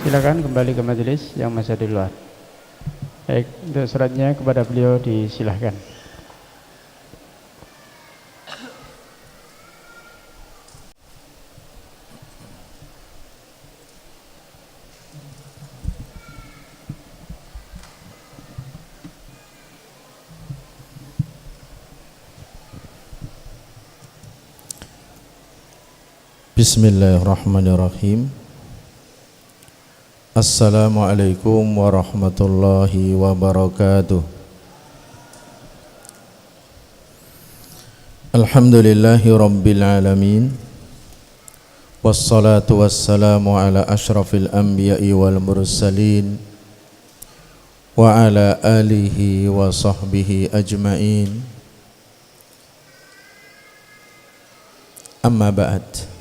Silakan kembali ke majelis yang masih di luar. Baik, untuk suratnya kepada beliau disilahkan. Bismillahirrahmanirrahim. Assalamualaikum warahmatullahi wabarakatuh. Alhamdulillahi rabbil alamin. Wassalatu wassalamu ala ashrafil anbiya'i wal mursalin wa ala alihi wa sahbihi ajma'in. Amma ba'd.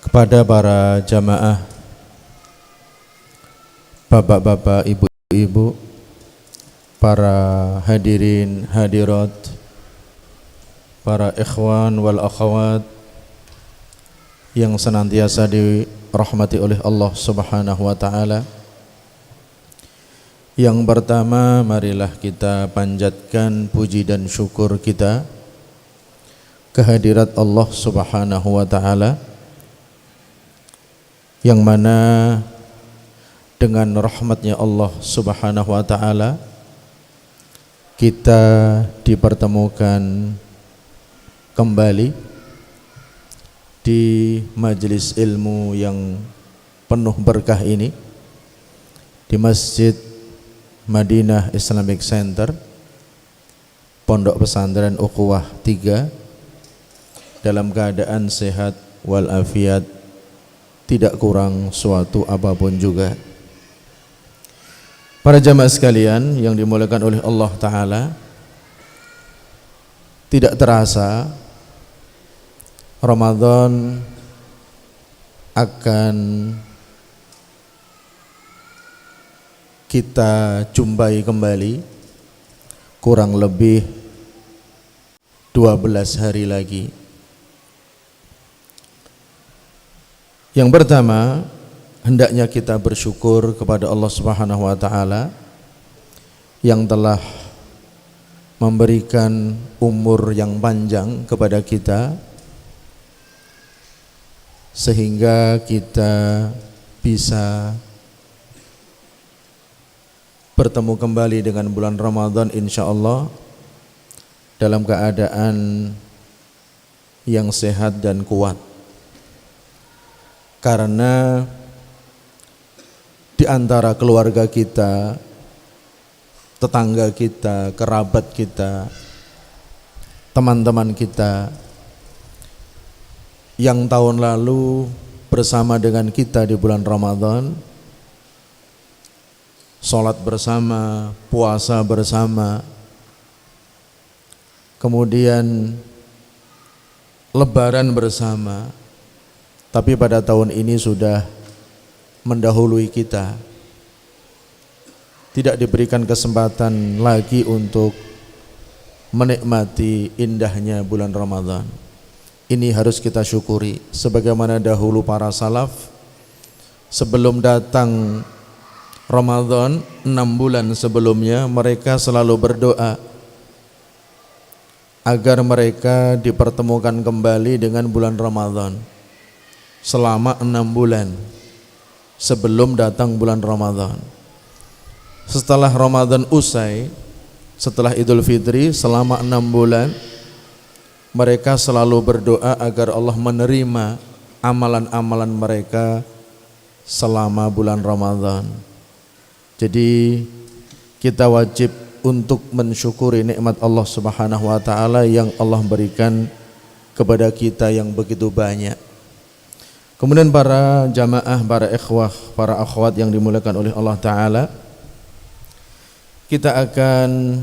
Kepada para jamaah, bapak-bapak, ibu-ibu, para hadirin hadirat, para ikhwan wal akhwat yang senantiasa dirahmati oleh Allah Subhanahu wa taala. Yang pertama, marilah kita panjatkan puji dan syukur kita kehadirat Allah Subhanahu wa taala, yang mana dengan rahmatnya Allah Subhanahu wa ta'ala kita dipertemukan kembali di majelis ilmu yang penuh berkah ini di Masjid Madinah Islamic Center, Pondok Pesantren Ukhuwah 3, dalam keadaan sehat walafiat, tidak kurang suatu apapun juga. Para jamaah sekalian yang dimuliakan oleh Allah Ta'ala, tidak terasa Ramadan akan kita jumpai kembali kurang lebih 12 hari lagi. Yang pertama, hendaknya kita bersyukur kepada Allah Subhanahu wa taala yang telah memberikan umur yang panjang kepada kita sehingga kita bisa bertemu kembali dengan bulan Ramadan insyaallah dalam keadaan yang sehat dan kuat. Karena di antara keluarga kita, tetangga kita, kerabat kita, teman-teman kita yang tahun lalu bersama dengan kita di bulan Ramadan, sholat bersama, puasa bersama, kemudian lebaran bersama, tapi pada tahun ini sudah mendahului kita, tidak diberikan kesempatan lagi untuk menikmati indahnya bulan Ramadan. Ini harus kita syukuri, sebagaimana dahulu para salaf sebelum datang Ramadan 6 bulan sebelumnya mereka selalu berdoa agar mereka dipertemukan kembali dengan bulan Ramadan selama 6 bulan sebelum datang bulan Ramadan. Setelah Ramadan usai, setelah Idul Fitri, selama 6 bulan mereka selalu berdoa agar Allah menerima amalan-amalan mereka selama bulan Ramadan. Jadi kita wajib untuk mensyukuri nikmat Allah Subhanahu wa taala yang Allah berikan kepada kita yang begitu banyak. Kemudian para jamaah, para ikhwah, para akhwat yang dimuliakan oleh Allah Ta'ala, kita akan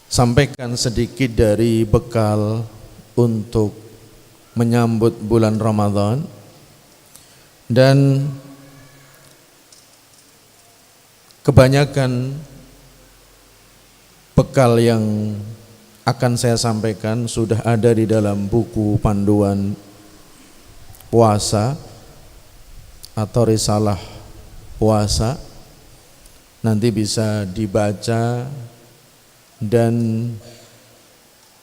sampaikan sedikit dari bekal untuk menyambut bulan Ramadan. Dan kebanyakan bekal yang akan saya sampaikan sudah ada di dalam buku panduan puasa atau risalah puasa, nanti bisa dibaca dan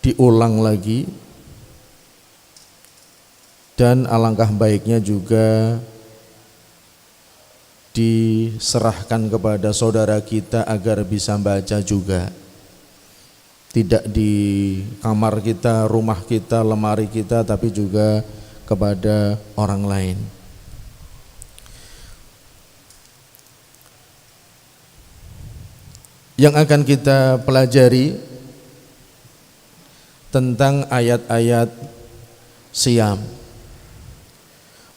diulang lagi, dan alangkah baiknya juga diserahkan kepada saudara kita agar bisa baca juga, tidak di kamar kita, rumah kita, lemari kita, tapi juga kepada orang lain. Yang akan kita pelajari tentang ayat-ayat Siyam.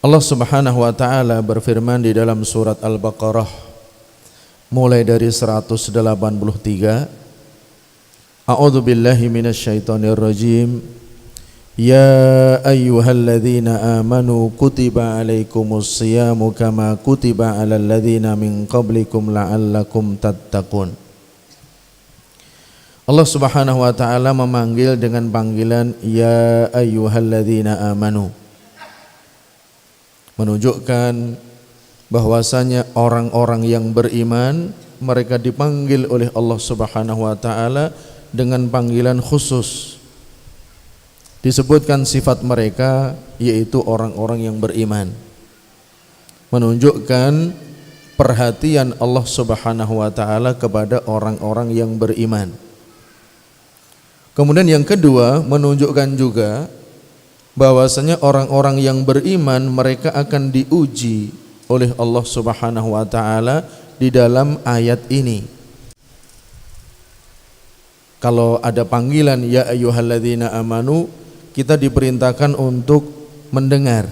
Allah Subhanahu wa taala berfirman di dalam surat Al-Baqarah mulai dari 183. A'udzu billahi minasyaitonir rajim. Ya ayyuhalladzina amanu kutiba alaikumus siyamu kama kutiba alal ladzina min qablikum la'allakum tattaqun. Allah Subhanahu wa taala memanggil dengan panggilan ya ayyuhalladzina amanu, menunjukkan bahwasanya orang-orang yang beriman mereka dipanggil oleh Allah Subhanahu wa taala dengan panggilan khusus. Disebutkan sifat mereka yaitu orang-orang yang beriman, menunjukkan perhatian Allah Subhanahu wa taala kepada orang-orang yang beriman. Kemudian yang kedua, menunjukkan juga bahwasanya orang-orang yang beriman mereka akan diuji oleh Allah Subhanahu wa taala di dalam ayat ini. Kalau ada panggilan ya ayyuhalladzina amanu, kita diperintahkan untuk mendengar.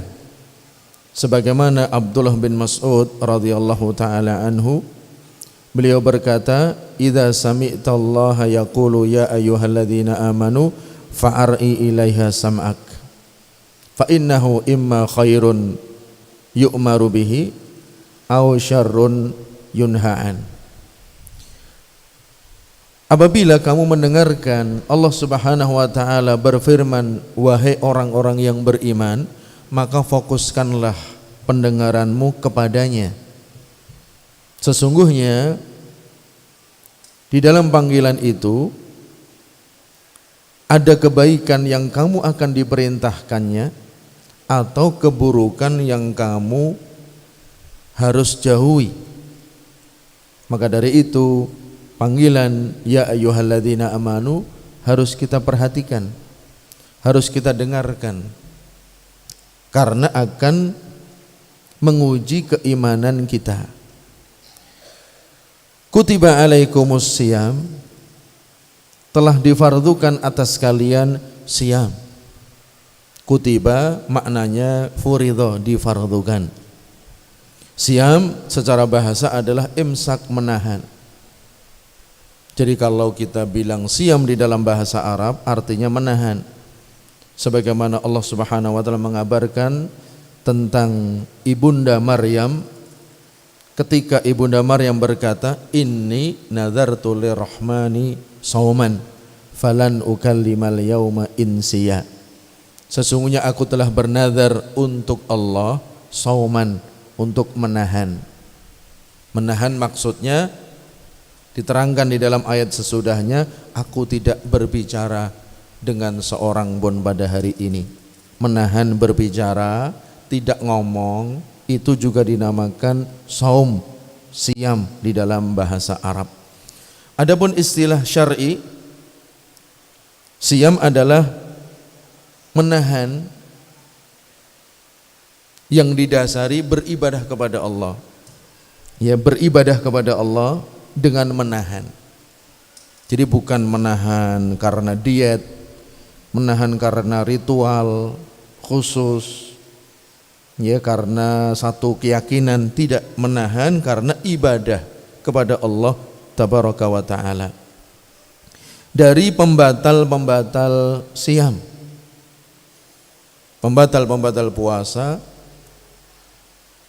Sebagaimana Abdullah bin Mas'ud radhiyallahu taala anhu, beliau berkata, "Idza sami'tallaha yaqulu ya ayyuhalladzina amanu fa'ar'i ilaiha sam'ak fa innahu imma khairun yu'maru bihi aw syarrun yunha'an." Apabila kamu mendengarkan Allah Subhanahu wa taala berfirman, wahai orang-orang yang beriman, maka fokuskanlah pendengaranmu kepadanya. Sesungguhnya di dalam panggilan itu ada kebaikan yang kamu akan diperintahkannya atau keburukan yang kamu harus jauhi. Maka dari itu panggilan ya ayyuhalladzina amanu harus kita perhatikan, harus kita dengarkan, karena akan menguji keimanan kita. Kutiba alaikumus siyam, telah difardukan atas kalian siyam. Kutiba maknanya furidho, difardukan. Siyam secara bahasa adalah imsak, menahan. Jadi kalau kita bilang siyam di dalam bahasa Arab artinya menahan. Sebagaimana Allah Subhanahu wa taala mengabarkan tentang Ibunda Maryam, ketika Ibunda Maryam berkata, inni nadartu lirrahmani sauman falan ukallimal yauma insiya. Sesungguhnya aku telah bernazar untuk Allah sauman, untuk menahan. Menahan maksudnya diterangkan di dalam ayat sesudahnya, aku tidak berbicara dengan seorang pun pada hari ini. Menahan berbicara, tidak ngomong, itu juga dinamakan saum, siyam di dalam bahasa Arab. Adapun istilah syar'i, siyam adalah menahan yang didasari beribadah kepada Allah. Ya, beribadah kepada Allah dengan menahan. Jadi bukan menahan karena diet, menahan karena ritual khusus, ya karena satu keyakinan, tidak, menahan karena ibadah kepada Allah tabaraka wa taala. Dari pembatal-pembatal siyam, pembatal-pembatal puasa,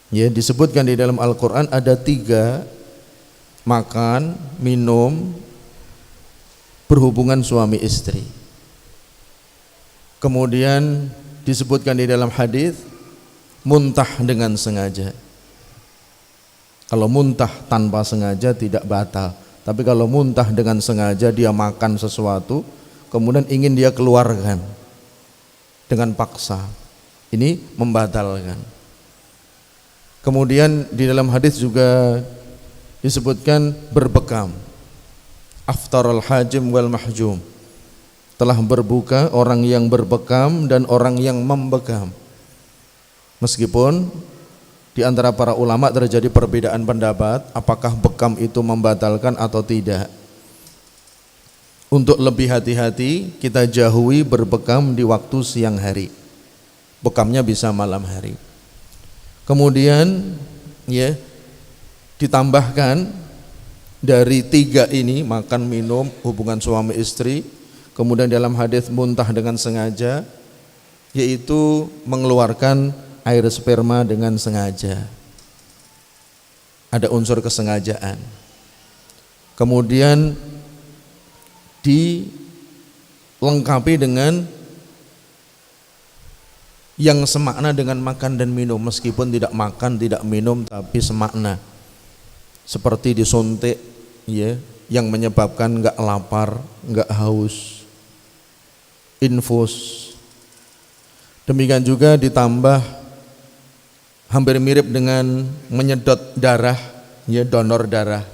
ya disebutkan di dalam Al-Quran ada 3: makan, minum, berhubungan suami istri. Kemudian disebutkan di dalam hadis muntah dengan sengaja. Kalau muntah tanpa sengaja tidak batal, tapi kalau muntah dengan sengaja dia makan sesuatu kemudian ingin dia keluarkan dengan paksa, ini membatalkan. Kemudian di dalam hadis juga disebutkan berbekam, aftarul hajim wal mahjum, telah berbuka orang yang berbekam dan orang yang membekam. Meskipun di antara para ulama terjadi perbedaan pendapat apakah bekam itu membatalkan atau tidak. Untuk lebih hati-hati kita jauhi berbekam di waktu siang hari. Bekamnya bisa malam hari. Kemudian ya ditambahkan dari 3 ini, makan, minum, hubungan suami istri, kemudian dalam hadis muntah dengan sengaja, yaitu mengeluarkan air sperma dengan sengaja. Ada unsur kesengajaan. Kemudian dilengkapi dengan yang semakna dengan makan dan minum, meskipun tidak makan tidak minum tapi semakna, seperti disuntik ya, yang menyebabkan enggak lapar, enggak haus, infus. Demikian juga ditambah hampir mirip dengan menyedot darah ya, donor darah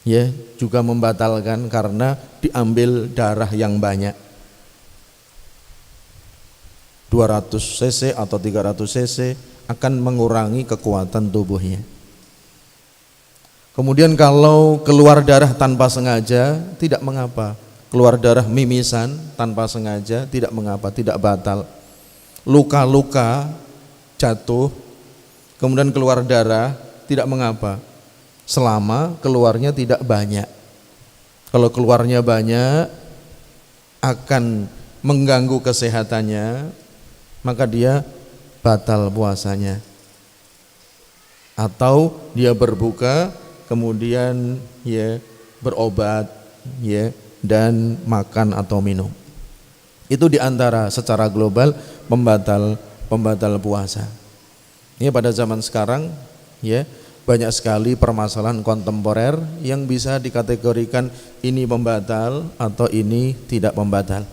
ya, juga membatalkan karena diambil darah yang banyak, 200 cc atau 300 cc akan mengurangi kekuatan tubuhnya. Kemudian kalau keluar darah tanpa sengaja tidak mengapa, keluar darah mimisan tanpa sengaja tidak mengapa, tidak batal. Luka-luka jatuh kemudian keluar darah tidak mengapa, selama keluarnya tidak banyak. Kalau keluarnya banyak akan mengganggu kesehatannya, maka dia batal puasanya. Atau dia berbuka kemudian ya berobat ya dan makan atau minum. Itu diantara secara global pembatal puasa. Ini pada zaman sekarang ya banyak sekali permasalahan kontemporer yang bisa dikategorikan ini pembatal atau ini tidak pembatal.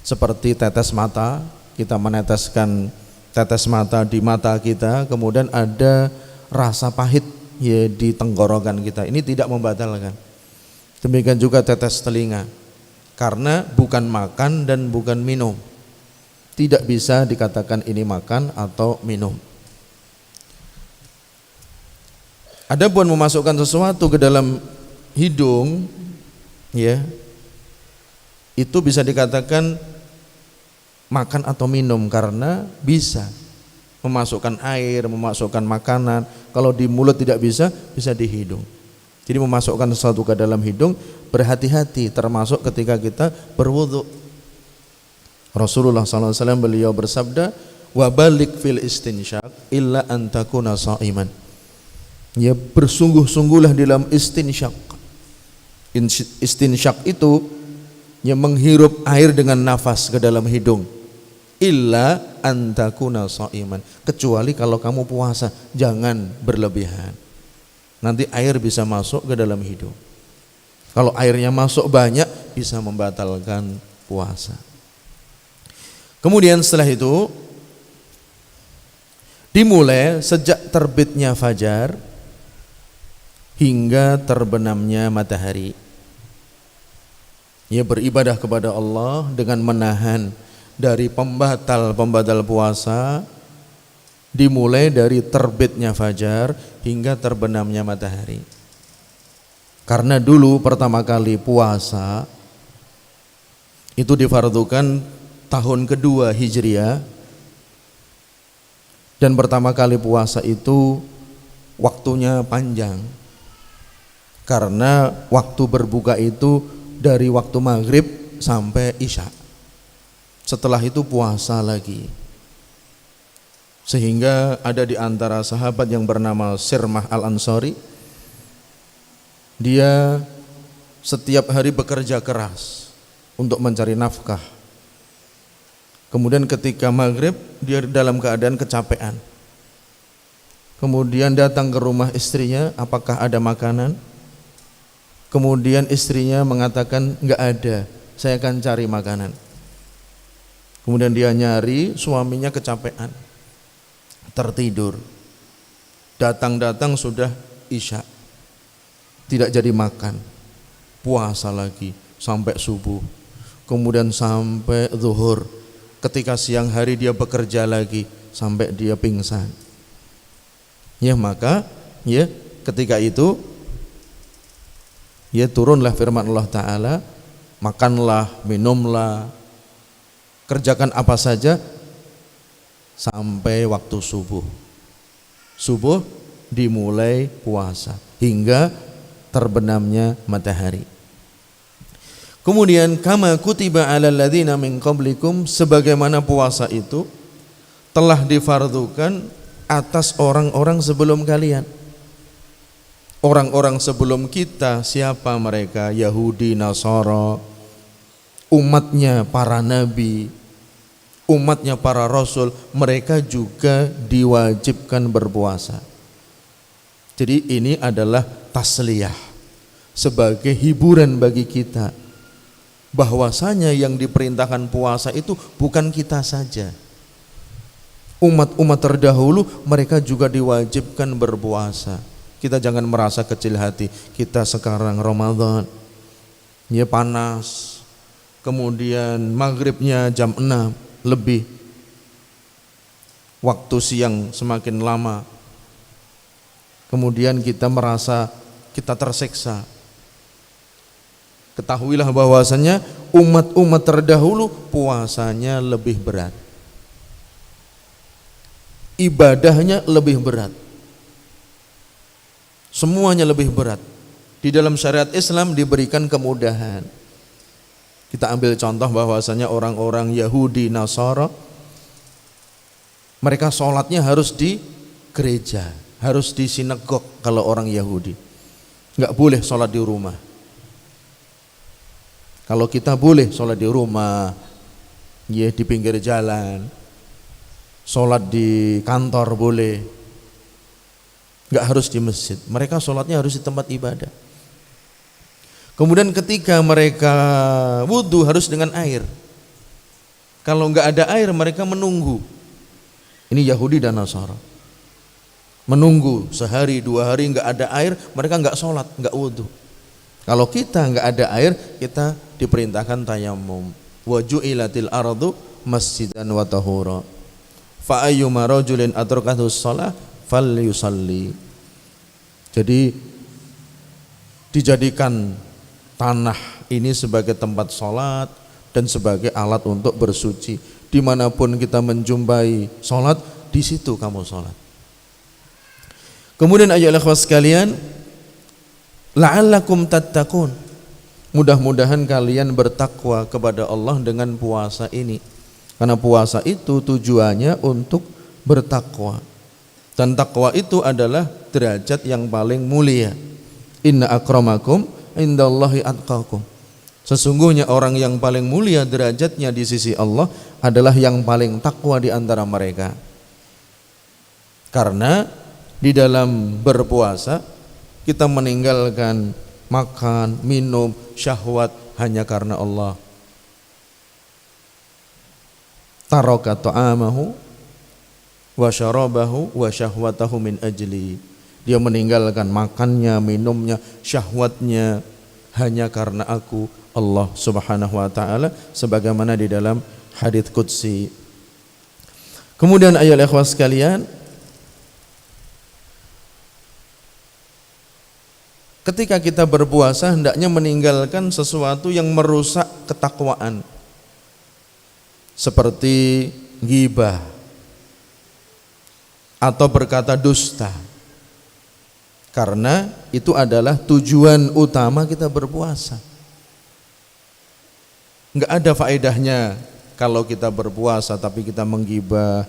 Seperti tetes mata, kita meneteskan tetes mata di mata kita, kemudian ada rasa pahit ya di tenggorokan kita, ini tidak membatalkan. Demikian juga tetes telinga, karena bukan makan dan bukan minum, tidak bisa dikatakan ini makan atau minum. Adapun memasukkan sesuatu ke dalam hidung ya, itu bisa dikatakan makan atau minum karena bisa memasukkan air, memasukkan makanan. Kalau di mulut tidak bisa, bisa di hidung. Jadi memasukkan sesuatu ke dalam hidung berhati-hati, termasuk ketika kita berwudu. Rasulullah SAW beliau bersabda, wa balik fil istinsyak illa an takuna shaiman. Ya, bersungguh-sungguhlah dalam istinsyak. Istinsyak itu ya menghirup air dengan nafas ke dalam hidung. Illa an takuna shaiman, kecuali kalau kamu puasa, jangan berlebihan. Nanti air bisa masuk ke dalam hidung. Kalau airnya masuk banyak bisa membatalkan puasa. Kemudian setelah itu dimulai sejak terbitnya fajar hingga terbenamnya matahari. Ya, beribadah kepada Allah dengan menahan dari pembatal puasa, dimulai dari terbitnya fajar hingga terbenamnya matahari. Karena dulu pertama kali puasa itu difardukan tahun kedua Hijriah, dan pertama kali puasa itu waktunya panjang, karena waktu berbuka itu dari waktu maghrib sampai isya. Setelah itu puasa lagi. Sehingga ada di antara sahabat yang bernama Sirmah Al-Ansari, dia setiap hari bekerja keras untuk mencari nafkah. Kemudian ketika maghrib dia dalam keadaan kecapean. Kemudian datang ke rumah istrinya, apakah ada makanan? Kemudian istrinya mengatakan enggak ada, saya akan cari makanan. Kemudian dia nyari, suaminya kecapean, tertidur. Datang-datang sudah isya, tidak jadi makan, puasa lagi sampai subuh, kemudian sampai zuhur. Ketika siang hari dia bekerja lagi sampai dia pingsan. Ya maka ya ketika itu ya turunlah firman Allah Ta'ala, makanlah, minumlah, kerjakan apa saja sampai waktu subuh. Subuh dimulai puasa hingga terbenamnya matahari. Kemudian kama kutiba 'alal ladzina min qablikum, sebagaimana puasa itu telah difardukan atas orang-orang sebelum kalian. Orang-orang sebelum kita siapa mereka? Yahudi, Nasara, umatnya para nabi, umatnya para rasul, mereka juga diwajibkan berpuasa. Jadi ini adalah tasliyah, sebagai hiburan bagi kita, bahwasanya yang diperintahkan puasa itu bukan kita saja. Umat-umat terdahulu mereka juga diwajibkan berpuasa. Kita jangan merasa kecil hati, kita sekarang Ramadan ya panas, kemudian maghribnya jam 6 lebih, waktu siang semakin lama, kemudian kita merasa kita tersiksa. Ketahuilah bahwasanya umat-umat terdahulu puasanya lebih berat, ibadahnya lebih berat, semuanya lebih berat. Di dalam syariat Islam diberikan kemudahan. Kita ambil contoh bahwasanya orang-orang Yahudi, Nasara, mereka sholatnya harus di gereja, harus di sinagog. Kalau orang Yahudi nggak boleh sholat di rumah. Kalau kita boleh sholat di rumah, ya di pinggir jalan, sholat di kantor boleh, nggak harus di masjid. Mereka sholatnya harus di tempat ibadah. Kemudian ketika mereka wudhu harus dengan air. Kalau nggak ada air mereka menunggu. Ini Yahudi dan Nasara, menunggu sehari 2 hari nggak ada air, mereka nggak sholat, nggak wudhu. Kalau kita nggak ada air, kita diperintahkan tayammum. Wa ju'ilatil ardu masjidan wa tahura. Fa ayyuma rajulin atrakahu shalah falyusalli. Jadi dijadikan tanah ini sebagai tempat sholat dan sebagai alat untuk bersuci. Dimanapun kita menjumpai sholat, di situ kamu sholat. Kemudian ayolah ikhwas sekalian, la'allakum tattaqun, mudah-mudahan kalian bertakwa kepada Allah dengan puasa ini. Karena puasa itu tujuannya untuk bertakwa. Dan takwa itu adalah derajat yang paling mulia. Inna akramakum indallahi atqakum. Sesungguhnya orang yang paling mulia derajatnya di sisi Allah adalah yang paling takwa di antara mereka. Karena di dalam berpuasa kita meninggalkan makan, minum, syahwat hanya karena Allah. Taraka ta'amahu wa syarabahu wa syahwatahu min ajli. Dia meninggalkan makannya, minumnya, syahwatnya hanya karena aku, Allah Subhanahu wa taala, sebagaimana di dalam hadits qudsi. Kemudian ayolah ikhwas sekalian, ketika kita berpuasa hendaknya meninggalkan sesuatu yang merusak ketakwaan, seperti ghibah atau berkata dusta. Karena itu adalah tujuan utama kita berpuasa. Enggak ada faedahnya kalau kita berpuasa tapi kita menggibah,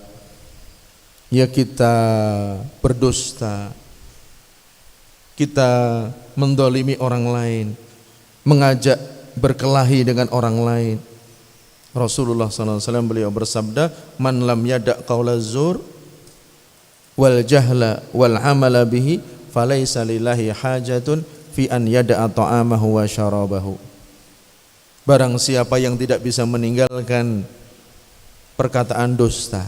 ya kita berdusta, kita mendolimi orang lain, mengajak berkelahi dengan orang lain. Rasulullah SAW beliau bersabda, man lam yada' qaula zur wal jahla wal amala bihi falaysa lillahi hajatun fi an yada'a ta'amahu wa syarabahu. Barang siapa yang tidak bisa meninggalkan perkataan dusta,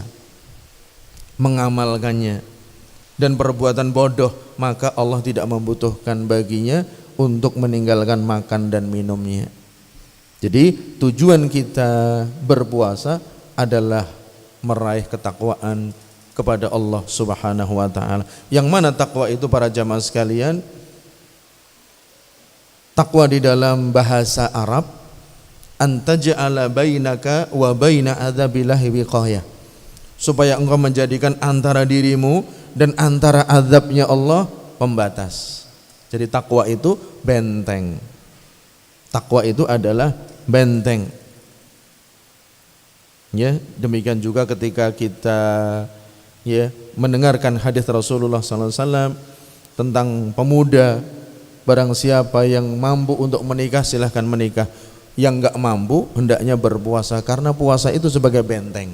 mengamalkannya, dan perbuatan bodoh, maka Allah tidak membutuhkan baginya untuk meninggalkan makan dan minumnya. Jadi tujuan kita berpuasa adalah meraih ketakwaan kepada Allah Subhanahu wa taala. Yang mana takwa itu para jamaah sekalian? Takwa di dalam bahasa Arab, antaj'ala bainaka wa baina adzabillahi wiqayah. Supaya engkau menjadikan antara dirimu dan antara azabnya Allah pembatas. Jadi takwa itu benteng. Takwa itu adalah benteng. Ya, demikian juga ketika kita mendengarkan hadis Rasulullah SAW tentang pemuda, barang siapa yang mampu untuk menikah silahkan menikah, yang enggak mampu hendaknya berpuasa, karena puasa itu sebagai benteng,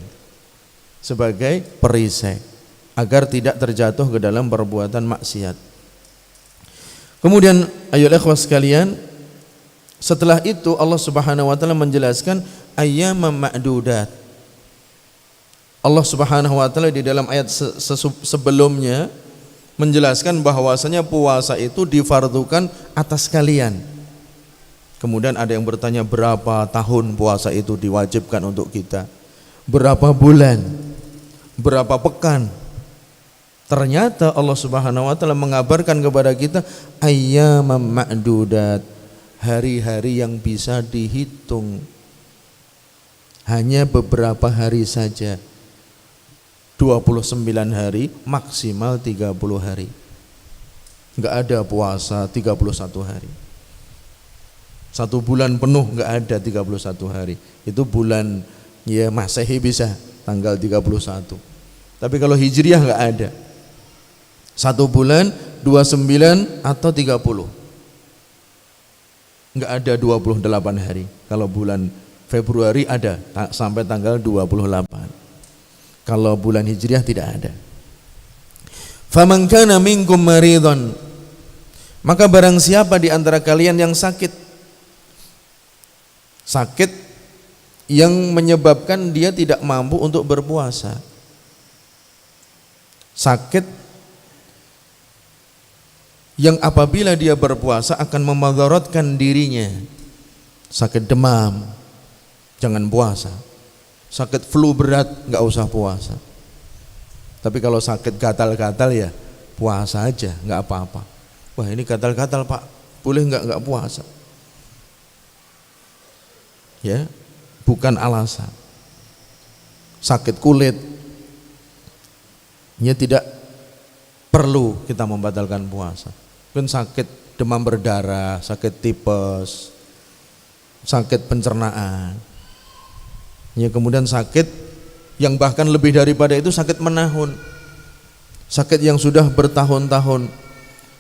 sebagai perisai agar tidak terjatuh ke dalam perbuatan maksiat. Kemudian ayolah ikhwas sekalian, setelah itu Allah Subhanahu wa taala menjelaskan ayyaman ma'dudat. Allah Subhanahu wa taala di dalam ayat sebelumnya menjelaskan bahwasanya puasa itu difardukan atas kalian. Kemudian ada yang bertanya, berapa tahun puasa itu diwajibkan untuk kita? Berapa bulan? Berapa pekan? Ternyata Allah Subhanahu wa taala mengabarkan kepada kita ayyaman ma'dudat, hari-hari yang bisa dihitung, hanya beberapa hari saja, 29 hari, maksimal 30 hari. Enggak ada puasa 31 hari. 1 bulan penuh enggak ada 31 hari. Itu bulan Masehi bisa tanggal 31. Tapi kalau Hijriah enggak ada. 1 bulan 29 atau 30. Enggak ada 28 hari. Kalau bulan Februari ada sampai tanggal 28. Kalau bulan Hijriah tidak ada. Faman kana minkum maridhan, maka barang siapa di antara kalian yang sakit yang menyebabkan dia tidak mampu untuk berpuasa, sakit yang apabila dia berpuasa akan memadaratkan dirinya, sakit demam jangan puasa, sakit flu berat nggak usah puasa. Tapi kalau sakit gatal-gatal ya puasa aja, nggak apa-apa. Wah ini gatal-gatal pak, boleh nggak puasa? Ya, bukan alasan. Sakit kulit, ya tidak perlu kita membatalkan puasa. Mungkin sakit demam berdarah, sakit tipes, sakit pencernaan, ya kemudian sakit yang bahkan lebih daripada itu sakit menahun, sakit yang sudah bertahun-tahun,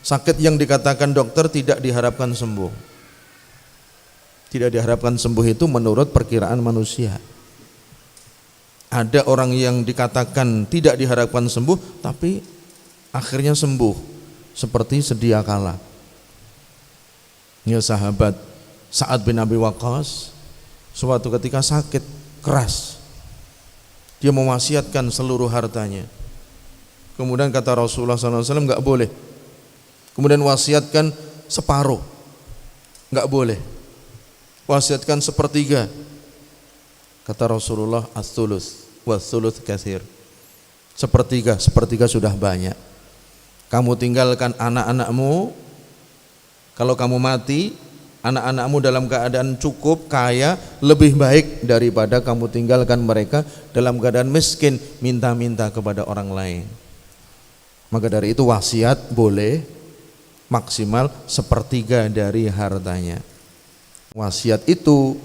sakit yang dikatakan dokter tidak diharapkan sembuh. Tidak diharapkan sembuh itu menurut perkiraan manusia. Ada orang yang dikatakan tidak diharapkan sembuh tapi akhirnya sembuh, seperti sedia kala. Ya sahabat Sa'ad bin Abi Waqqas suatu ketika sakit keras, dia mewasiatkan seluruh hartanya. Kemudian kata Rasulullah SAW, enggak boleh. Kemudian wasiatkan separuh, enggak boleh. Wasiatkan sepertiga. Kata Rasulullah, as-sulus was-sulus katsir. Sepertiga sudah banyak. Kamu tinggalkan anak-anakmu, kalau kamu mati anak-anakmu dalam keadaan cukup, kaya, lebih baik daripada kamu tinggalkan mereka dalam keadaan miskin, minta-minta kepada orang lain. Maka dari itu wasiat boleh maksimal sepertiga dari hartanya. Wasiat itu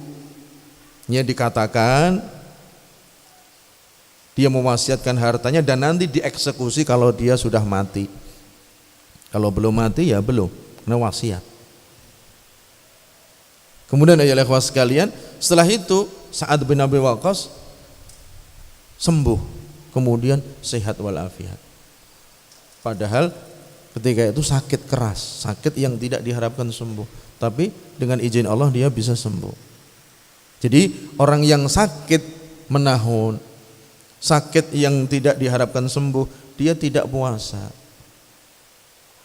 dikatakan dia mewasiatkan hartanya dan nanti dieksekusi kalau dia sudah mati. Kalau belum mati ya belum, karena wasiat. Kemudian ayolah ikhwas sekalian, setelah itu Sa'ad bin Abi Waqqas sembuh, kemudian sehat walafiat. Padahal ketika itu sakit keras, sakit yang tidak diharapkan sembuh, tapi dengan izin Allah dia bisa sembuh. Jadi orang yang sakit menahun, sakit yang tidak diharapkan sembuh, dia tidak puasa.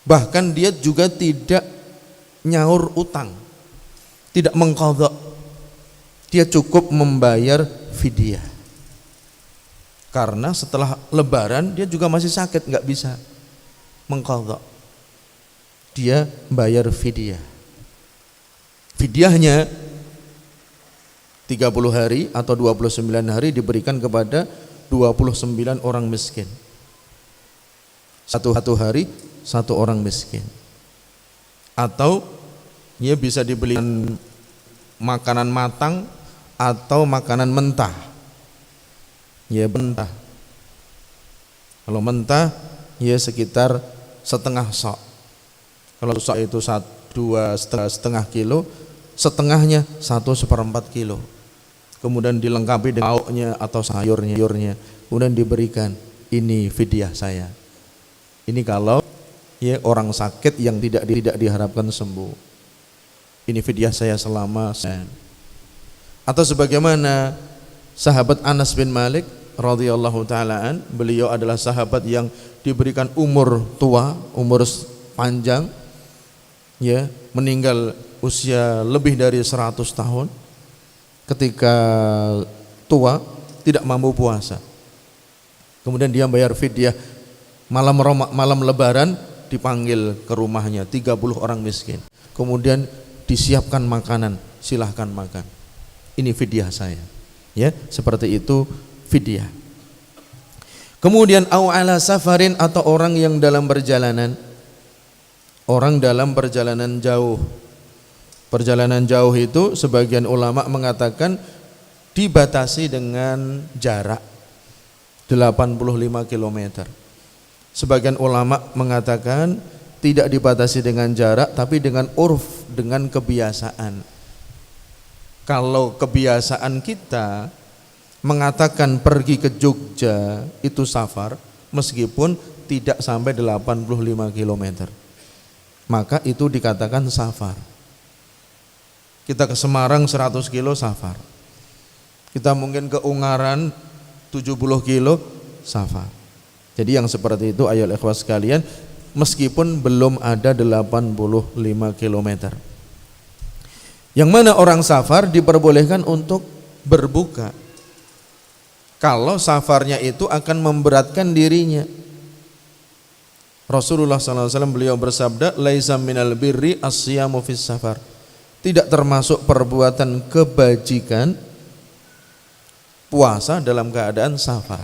Bahkan dia juga tidak nyaur utang, tidak mengqadha. Dia cukup membayar fidyah. Karena setelah lebaran dia juga masih sakit, nggak bisa mengqadha. Dia bayar fidyah. Fidyahnya 30 hari atau 29 hari diberikan kepada 29 orang miskin. Satu hari satu orang miskin. Atau dia bisa dibelikan makanan matang atau makanan mentah. Ya mentah. Kalau mentah ya sekitar setengah sok. Kalau sok itu 2,5 kilo, setengahnya 1/4 kilo. Kemudian dilengkapi dengan lauknya atau sayurnya, kemudian diberikan, ini fidyah saya. Ini kalau ya orang sakit yang tidak diharapkan sembuh. Ini fidyah saya selama atau sebagaimana sahabat Anas bin Malik radhiyallahu ta'ala an, beliau adalah sahabat yang diberikan umur tua, umur panjang, ya, meninggal usia lebih dari 100 tahun. Ketika tua tidak mampu puasa, kemudian dia bayar fidyah. Malam lebaran dipanggil ke rumahnya 30 orang miskin, kemudian disiapkan makanan, silahkan makan, ini fidyah saya, ya, seperti itu fidyah. Kemudian au ala safarin, atau orang yang dalam perjalanan, orang dalam perjalanan jauh. Perjalanan jauh itu sebagian ulama mengatakan dibatasi dengan jarak 85 km. Sebagian ulama mengatakan tidak dibatasi dengan jarak, tapi dengan urf, dengan kebiasaan. Kalau kebiasaan kita mengatakan pergi ke Jogja itu safar, meskipun tidak sampai 85 km, maka itu dikatakan safar. Kita ke Semarang 100 kilo safar, kita mungkin ke Ungaran 70 kilo safar. Jadi yang seperti itu ayolah ikhwas sekalian, meskipun belum ada 85 km. Yang mana orang safar diperbolehkan untuk berbuka kalau safarnya itu akan memberatkan dirinya. Rasulullah SAW beliau bersabda, laisa minal birri as-siyamu fis safar. Tidak termasuk perbuatan kebajikan puasa dalam keadaan safar.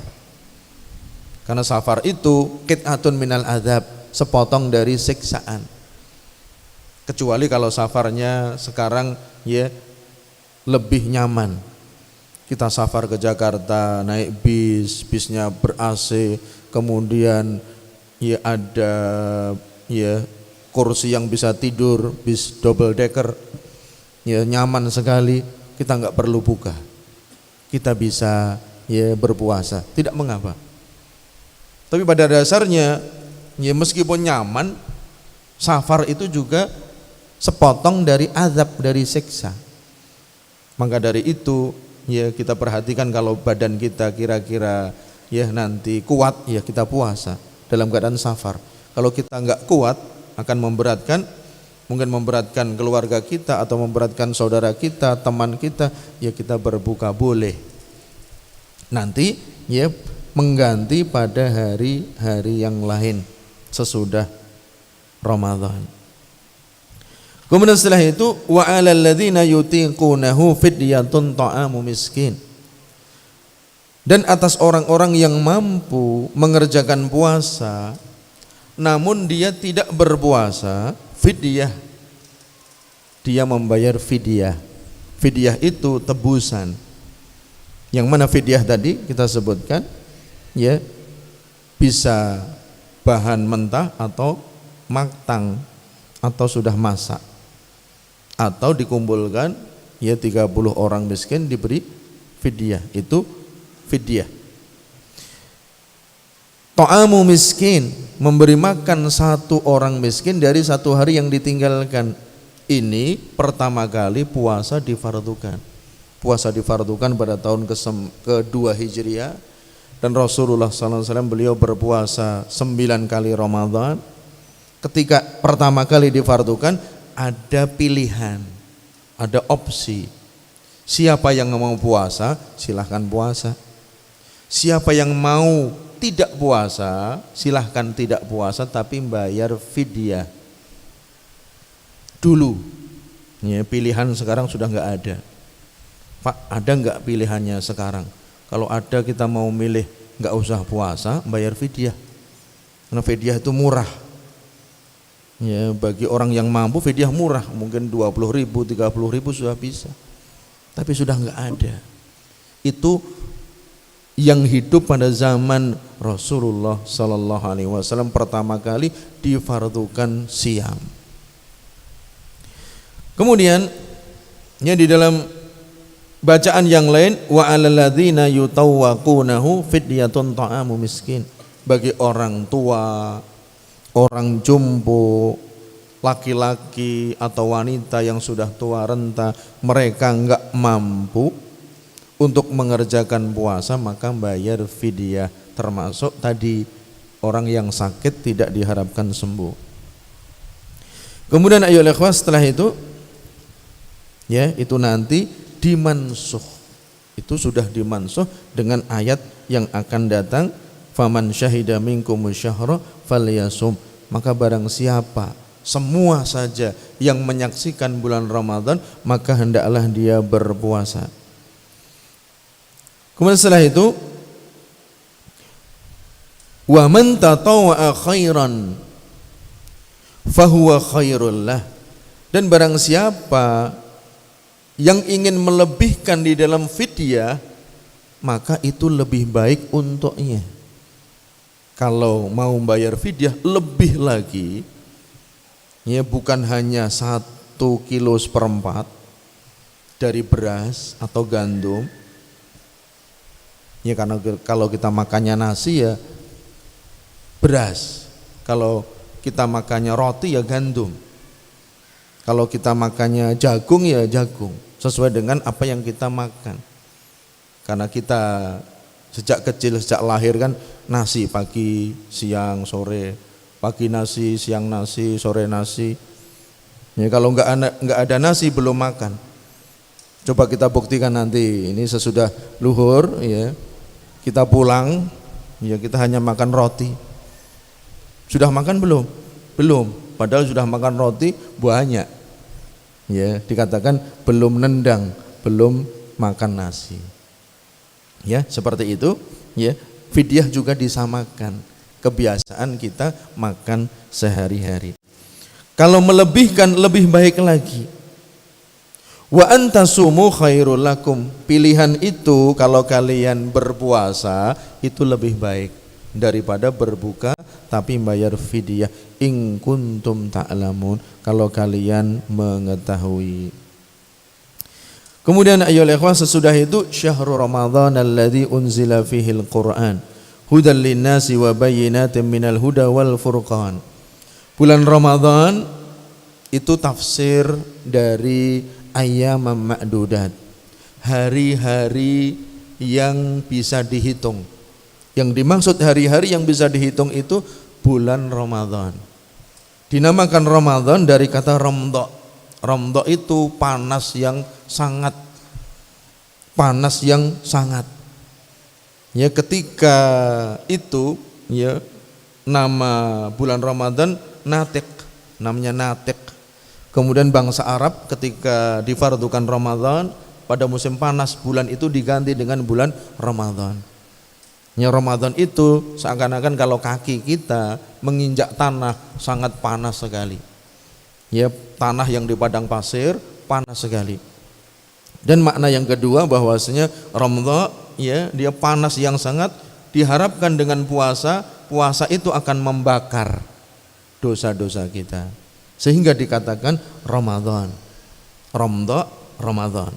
Karena safar itu qit'atun minal adzab, sepotong dari siksaan. Kecuali kalau safarnya sekarang ya lebih nyaman. Kita safar ke Jakarta naik bisnya ber-AC, kemudian ya ada ya kursi yang bisa tidur, bis double decker, ya nyaman sekali, kita nggak perlu buka, kita bisa ya berpuasa, tidak mengapa. Tapi pada dasarnya ya meskipun nyaman, safar itu juga sepotong dari azab, dari siksa. Maka dari itu ya kita perhatikan kalau badan kita kira-kira ya nanti kuat, ya kita puasa dalam keadaan safar. Kalau kita nggak kuat akan memberatkan, mungkin memberatkan keluarga kita atau memberatkan saudara kita, teman kita, ya kita berbuka boleh. Nanti ya mengganti pada hari-hari yang lain sesudah Ramadan. Kemudian setelah itu wa 'alal ladzina yutiqunahu fidyatun ta'amu miskin. Dan atas orang-orang yang mampu mengerjakan puasa namun dia tidak berpuasa, fidyah. Dia membayar fidyah. Fidyah itu tebusan. Yang mana fidyah tadi kita sebutkan ya bisa bahan mentah atau matang atau sudah masak, atau dikumpulkan ya 30 orang miskin diberi Fidyah itu fidyah. Ta'amu miskin, memberi makan satu orang miskin dari satu hari yang ditinggalkan. Ini pertama kali puasa difardukan. Puasa difardukan pada tahun kedua Hijriah, dan Rasulullah SAW beliau berpuasa 9 kali Ramadan. Ketika pertama kali difardukan, ada pilihan, ada opsi. Siapa yang mau puasa, silahkan puasa. Siapa yang mau tidak puasa, silahkan tidak puasa, tapi bayar fidyah dulu. Ya, pilihan sekarang sudah nggak ada. Pak, ada nggak pilihannya sekarang? Kalau ada, kita mau milih nggak usah puasa, bayar fidyah. Karena fidyah itu murah. Ya, bagi orang yang mampu fidyah murah, mungkin 20.000, 30.000 sudah bisa. Tapi sudah nggak ada. Itu yang hidup pada zaman Rasulullah Sallallahu Alaihi Wasallam pertama kali difardukan siam. Kemudian ya, di dalam bacaan yang lain, wa 'alal ladzina yutawwaqunahu fidyatun ta'amu miskin. Bagi orang tua, orang jompo, laki-laki atau wanita yang sudah tua renta, mereka enggak mampu untuk mengerjakan puasa, maka bayar fidyah, termasuk tadi orang yang sakit tidak diharapkan sembuh. Kemudian ayo ikhwah, setelah itu ya, itu nanti dimansuh. Itu sudah dimansuh dengan ayat yang akan datang, faman syahida minkumus syahra falyasum. Maka barang siapa, semua saja yang menyaksikan bulan Ramadan, maka hendaklah dia berpuasa. Kemudian setelah itu, wa man tatawwa'a khairan fahuwa khairul lah. Dan barang siapa yang ingin melebihkan di dalam fidyah, maka itu lebih baik untuknya. Kalau mau bayar fidyah lebih lagi, ya, bukan hanya 1,4 kg dari beras atau gandum. Ya, karena kalau kita makannya nasi ya beras, kalau kita makannya roti ya gandum, kalau kita makannya jagung ya jagung, sesuai dengan apa yang kita makan. Karena kita sejak kecil, sejak lahir kan nasi pagi, siang, sore, pagi nasi, siang nasi, sore nasi. Ya, kalau nggak ada nasi belum makan. Coba kita buktikan nanti, ini sesudah luhur ya, kita pulang, ya kita hanya makan roti. Sudah makan belum? Belum. Padahal sudah makan roti banyak. Ya, dikatakan belum nendang, belum makan nasi. Ya, seperti itu. Ya, fidyah juga disamakan. Kebiasaan kita makan sehari-hari. Kalau melebihkan lebih baik lagi. Wa antasumu khairul lakum. Pilihan itu kalau kalian berpuasa itu lebih baik daripada berbuka tapi bayar fidyah, in kuntum ta'lamun, kalau kalian mengetahui. Kemudian ayyuhal ikhwah, sesudah itu syahrul ramadhan alladzi unzila fihil Qur'an hudan linnasi wa bayyinatin minal huda wal furqan. Bulan Ramadan itu tafsir dari ayyamam ma'dudat, hari-hari yang bisa dihitung. Yang dimaksud hari-hari yang bisa dihitung itu bulan Ramadan. Dinamakan Ramadan dari kata ramdha. Ramdha itu panas yang sangat. Panas yang sangat. Ya, ketika itu ya, nama bulan Ramadan natik, namanya natik. Kemudian bangsa Arab ketika difardukan Ramadan pada musim panas, bulan itu diganti dengan bulan Ramadan. Ya, Ramadan itu seakan-akan kalau kaki kita menginjak tanah sangat panas sekali. Ya, tanah yang di padang pasir panas sekali. Dan makna yang kedua bahwasanya Ramadan ya, dia panas yang sangat, diharapkan dengan puasa, puasa itu akan membakar dosa-dosa kita. Sehingga dikatakan Ramadan. Ramadan.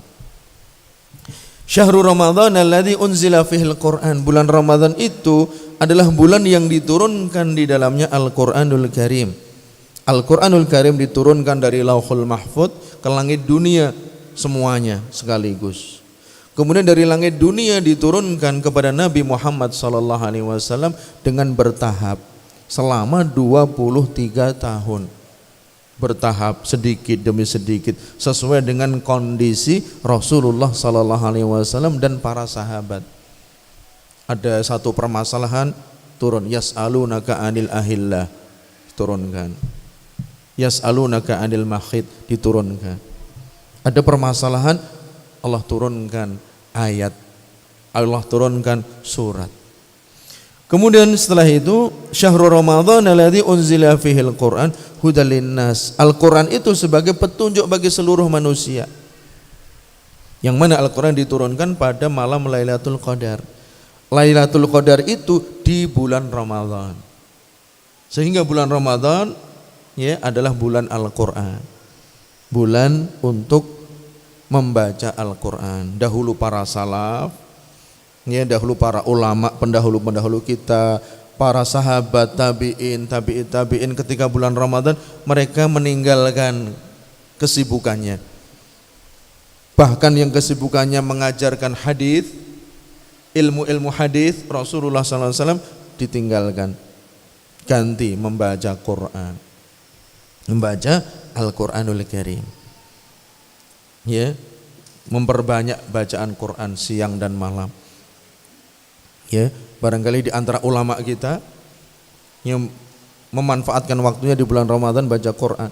Syahrul Ramadan alladzi unzila fihil Qur'an. Bulan Ramadan itu adalah bulan yang diturunkan di dalamnya Al-Qur'anul Karim. Al-Qur'anul Karim diturunkan dari Lauhul Mahfuz ke langit dunia semuanya sekaligus. Kemudian dari langit dunia diturunkan kepada Nabi Muhammad sallallahu alaihi wasallam dengan bertahap selama 23 tahun. Bertahap sedikit demi sedikit sesuai dengan kondisi Rasulullah sallallahu alaihi wasallam dan para sahabat. Ada satu permasalahan turun yas'alunaka 'anil ahillah diturunkan. Yas'alunaka 'anil mahid diturunkan. Ada permasalahan Allah turunkan ayat, Allah turunkan surat. Kemudian setelah itu Syahrul Ramadan alladzi unzila fihil Qur'an hudal linnas. Al-Qur'an itu sebagai petunjuk bagi seluruh manusia. Yang mana Al-Qur'an diturunkan pada malam Lailatul Qadar. Lailatul Qadar itu di bulan Ramadan. Sehingga bulan Ramadan ya adalah bulan Al-Qur'an. Bulan untuk membaca Al-Qur'an. Dahulu para salaf, ya dahulu para ulama pendahulu kita, para sahabat tabi'in ketika bulan Ramadan mereka meninggalkan kesibukannya. Bahkan yang kesibukannya mengajarkan hadis, ilmu hadis Rasulullah SAW ditinggalkan, ganti membaca Quran, membaca Al-Quranul Karim. Ya, memperbanyak bacaan Quran siang dan malam. Ya, barangkali di antara ulama kita yang memanfaatkan waktunya di bulan Ramadan baca Quran.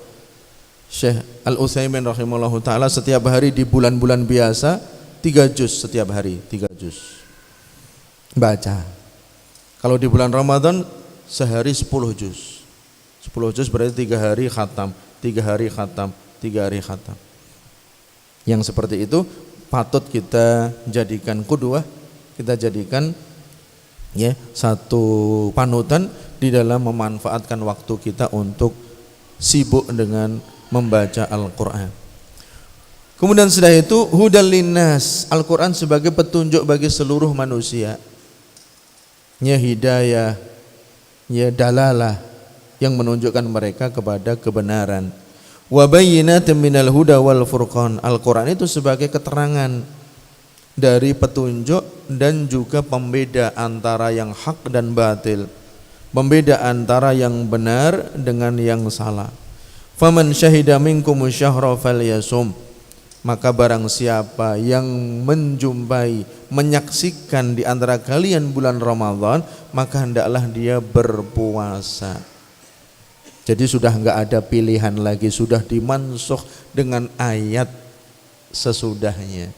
Syekh Al-Utsaimin rahimahullahu taala setiap hari di bulan-bulan biasa 3 juz setiap hari, 3 juz baca. Kalau di bulan Ramadan sehari 10 juz. 10 juz berarti 3 hari khatam, 3 hari khatam, 3 hari khatam. Yang seperti itu patut kita jadikan qudwah, kita jadikan ya satu panutan di dalam memanfaatkan waktu kita untuk sibuk dengan membaca Al-Qur'an. Kemudian setelah itu hudal linnas, Al-Qur'an sebagai petunjuk bagi seluruh manusia. Ya hidayah, ya dalalah yang menunjukkan mereka kepada kebenaran. Wa bayyinatin minal huda wal furqan. Al-Qur'an itu sebagai keterangan dari petunjuk dan juga pembeda antara yang hak dan batil, pembeda antara yang benar dengan yang salah. Faman syahida minkum syahra falyasum. Maka barang siapa yang menjumpai, menyaksikan di antara kalian bulan Ramadan, maka hendaklah dia berpuasa. Jadi sudah enggak ada pilihan lagi, sudah dimansukh dengan ayat sesudahnya.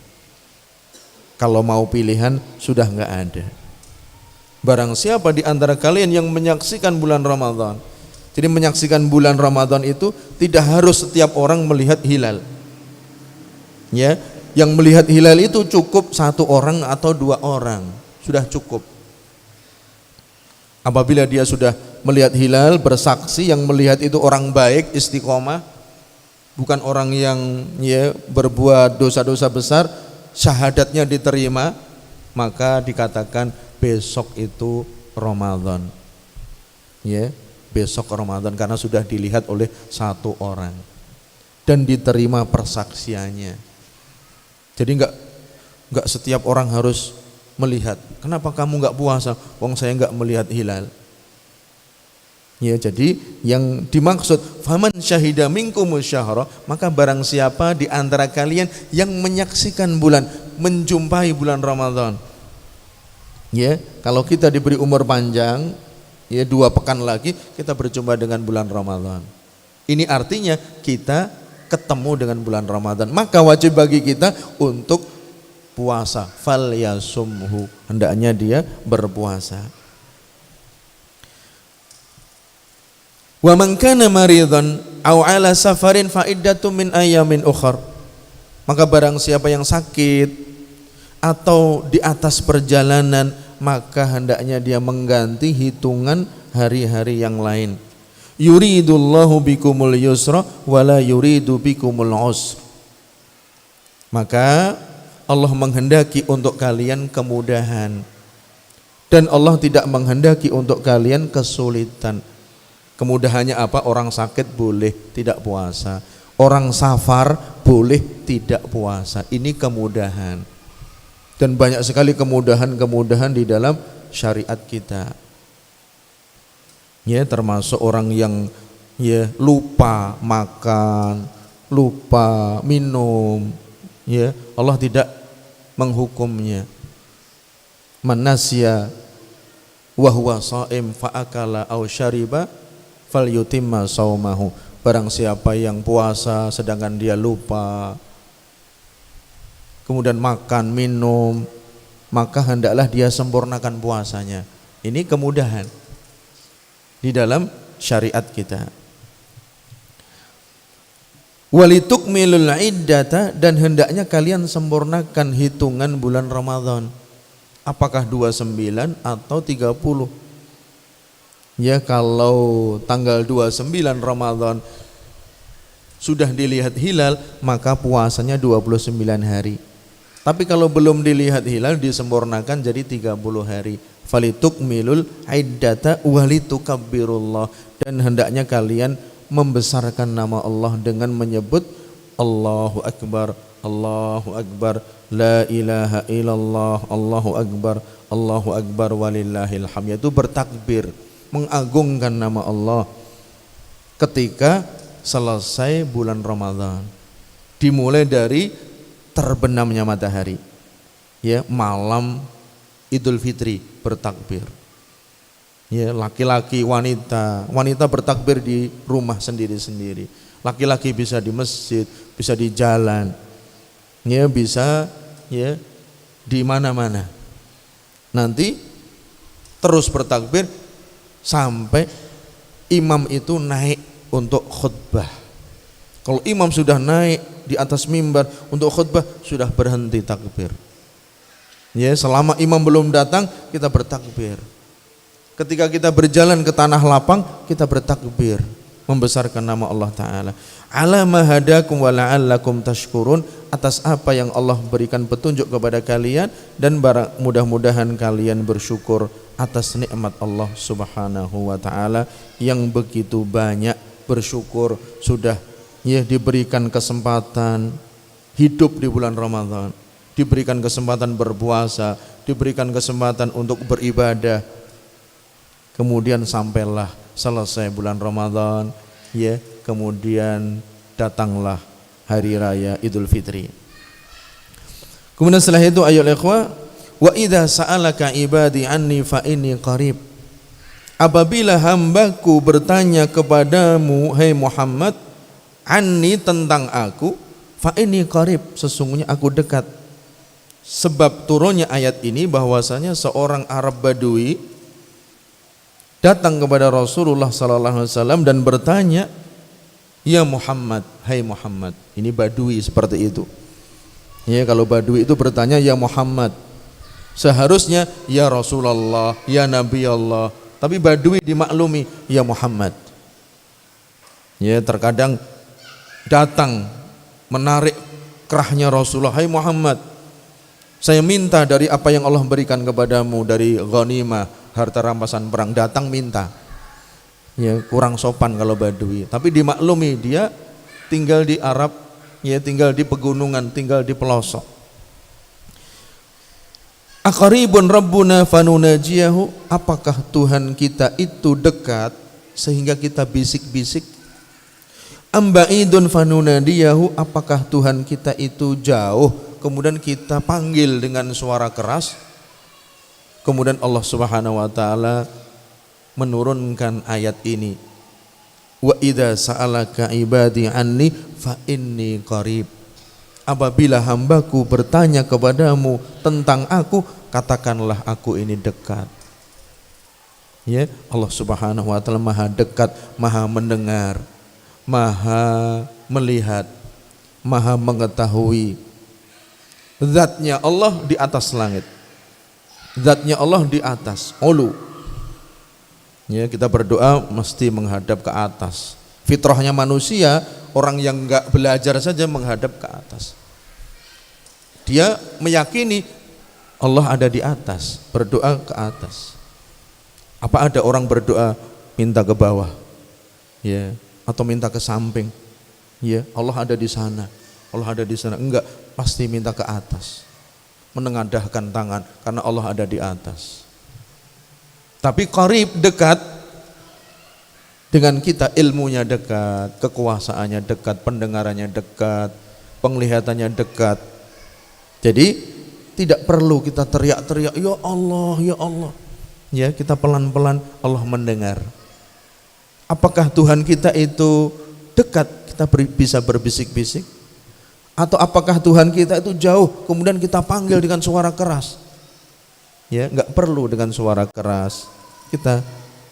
Kalau mau pilihan sudah enggak ada. Barang siapa di antara kalian yang menyaksikan bulan Ramadan. Jadi menyaksikan bulan Ramadan itu tidak harus setiap orang melihat hilal. Ya, yang melihat hilal itu cukup 1 orang atau 2 orang, sudah cukup. Apabila dia sudah melihat hilal, bersaksi yang melihat itu orang baik, istiqomah, bukan orang yang ya berbuat dosa-dosa besar, syahadatnya diterima, maka dikatakan besok itu Ramadan. Ya, besok Ramadan karena sudah dilihat oleh 1 orang dan diterima persaksiannya. Jadi enggak setiap orang harus melihat. Kenapa kamu enggak puasa? Wong saya enggak melihat hilal. Ya, jadi yang dimaksud faman syahida minkumus syahra, maka barang siapa di antara kalian yang menyaksikan bulan, menjumpai bulan Ramadan. Ya, kalau kita diberi umur panjang, ya 2 pekan lagi kita berjumpa dengan bulan Ramadan. Ini artinya kita ketemu dengan bulan Ramadan, maka wajib bagi kita untuk puasa. Falyasumhu, hendaknya dia berpuasa. Wa man kana maridan aw ala safarin fa iddatun min ayamin ukhar. Maka barang siapa yang sakit atau di atas perjalanan, maka hendaknya dia mengganti hitungan hari-hari yang lain. Yuridullahu bikumul yusra wala yuridu bikumul usra. Maka Allah menghendaki untuk kalian kemudahan, dan Allah tidak menghendaki untuk kalian kesulitan. Kemudahannya apa? Orang sakit boleh tidak puasa, orang safar boleh tidak puasa. Ini kemudahan. Dan banyak sekali kemudahan-kemudahan di dalam syariat kita. Ya, termasuk orang yang ya lupa makan, lupa minum, ya, Allah tidak menghukumnya. Man nasya wa huwa shaim fa akala aw syariba falyutimma shaumahu. Barang siapa yang puasa sedangkan dia lupa, kemudian makan, minum, maka hendaklah dia sempurnakan puasanya. Ini kemudahan di dalam syariat kita. Walitukmilul iddata, dan hendaknya kalian sempurnakan hitungan bulan Ramadan. Apakah 29 atau 30? Ya, kalau tanggal 29 Ramadan sudah dilihat hilal, maka puasanya 29 hari. Tapi kalau belum dilihat hilal, disempurnakan jadi 30 hari. Falitukmilul iddata walitukabbirullah, dan hendaknya kalian membesarkan nama Allah dengan menyebut Allahu Akbar, Allahu Akbar, la ilaha illallah, Allahu Akbar walillahil hamd. Yaitu bertakbir, mengagungkan nama Allah ketika selesai bulan Ramadan. Dimulai dari terbenamnya matahari, ya, malam Idul Fitri bertakbir. Ya, laki-laki, wanita bertakbir di rumah sendiri-sendiri. Laki-laki bisa di masjid, bisa di jalan, ya, bisa ya di mana-mana. Nanti terus bertakbir sampai imam itu naik untuk khutbah. Kalau imam sudah naik di atas mimbar untuk khutbah, sudah berhenti takbir. Ya, selama imam belum datang kita bertakbir. Ketika kita berjalan ke tanah lapang, kita bertakbir, membesarkan nama Allah Ta'ala. Ala ma hadakum wa la'allakum tashkurun, atas apa yang Allah berikan petunjuk kepada kalian, dan mudah-mudahan kalian bersyukur atas nikmat Allah Subhanahu wa Ta'ala yang begitu banyak. Bersyukur sudah ya diberikan kesempatan hidup di bulan Ramadan, diberikan kesempatan berpuasa, diberikan kesempatan untuk beribadah. Kemudian sampailah selesai bulan Ramadan, ya, kemudian datanglah hari raya Idul Fitri. Kemudian setelah itu, ayyuhal ikhwah, wa idza sa'alaka ibadi anni fa inni qarib. Apabila hambaku bertanya kepadamu, hai Muhammad, anni, tentang aku, fa inni qarib, sesungguhnya aku dekat. Sebab turunnya ayat ini bahwasanya seorang Arab Badui datang kepada Rasulullah sallallahu alaihi wasallam dan bertanya, ya Muhammad, hai Muhammad. Ini Badui seperti itu. Ya, kalau Badui itu bertanya ya Muhammad, seharusnya ya Rasulullah, ya Nabi Allah. Tapi Badui dimaklumi ya Muhammad. Ya, terkadang datang menarik kerahnya Rasulullah, hai Muhammad, saya minta dari apa yang Allah berikan kepadamu dari ghanimah, harta rampasan perang. Datang minta, ya, kurang sopan kalau Badui. Tapi dimaklumi dia tinggal di Arab, ya, tinggal di pegunungan, tinggal di pelosok. Aqaribun rabbuna fanunajiyahu, apakah Tuhan kita itu dekat sehingga kita bisik-bisik? Amba'idun fanunadiyahu, apakah Tuhan kita itu jauh kemudian kita panggil dengan suara keras? Kemudian Allah Subhanahu wa taala menurunkan ayat ini, wa idza sa'alaka ibadi anni fa inni qarib. Apabila hambaku bertanya kepadamu tentang aku, katakanlah aku ini dekat. Ya, Allah Subhanahu wa taala Maha dekat, Maha mendengar, Maha melihat, Maha mengetahui. Zatnya Allah di atas langit, zatnya Allah di atas ulu. Ya, kita berdoa mesti menghadap ke atas. Fitrahnya manusia, orang yang enggak belajar saja menghadap ke atas. Dia meyakini Allah ada di atas, berdoa ke atas. Apa ada orang berdoa minta ke bawah? Ya, atau minta ke samping? Ya, Allah ada di sana. Allah ada di sana. Enggak, pasti minta ke atas. Menengadahkan tangan karena Allah ada di atas. Tapi qarib, dekat dengan kita, ilmunya dekat, kekuasaannya dekat, pendengarannya dekat, penglihatannya dekat. Jadi tidak perlu kita teriak-teriak, ya Allah, ya Allah. Ya, kita pelan-pelan, Allah mendengar. Apakah Tuhan kita itu dekat, kita bisa berbisik-bisik? Atau apakah Tuhan kita itu jauh, kemudian kita panggil dengan suara keras? Ya, enggak perlu dengan suara keras. Kita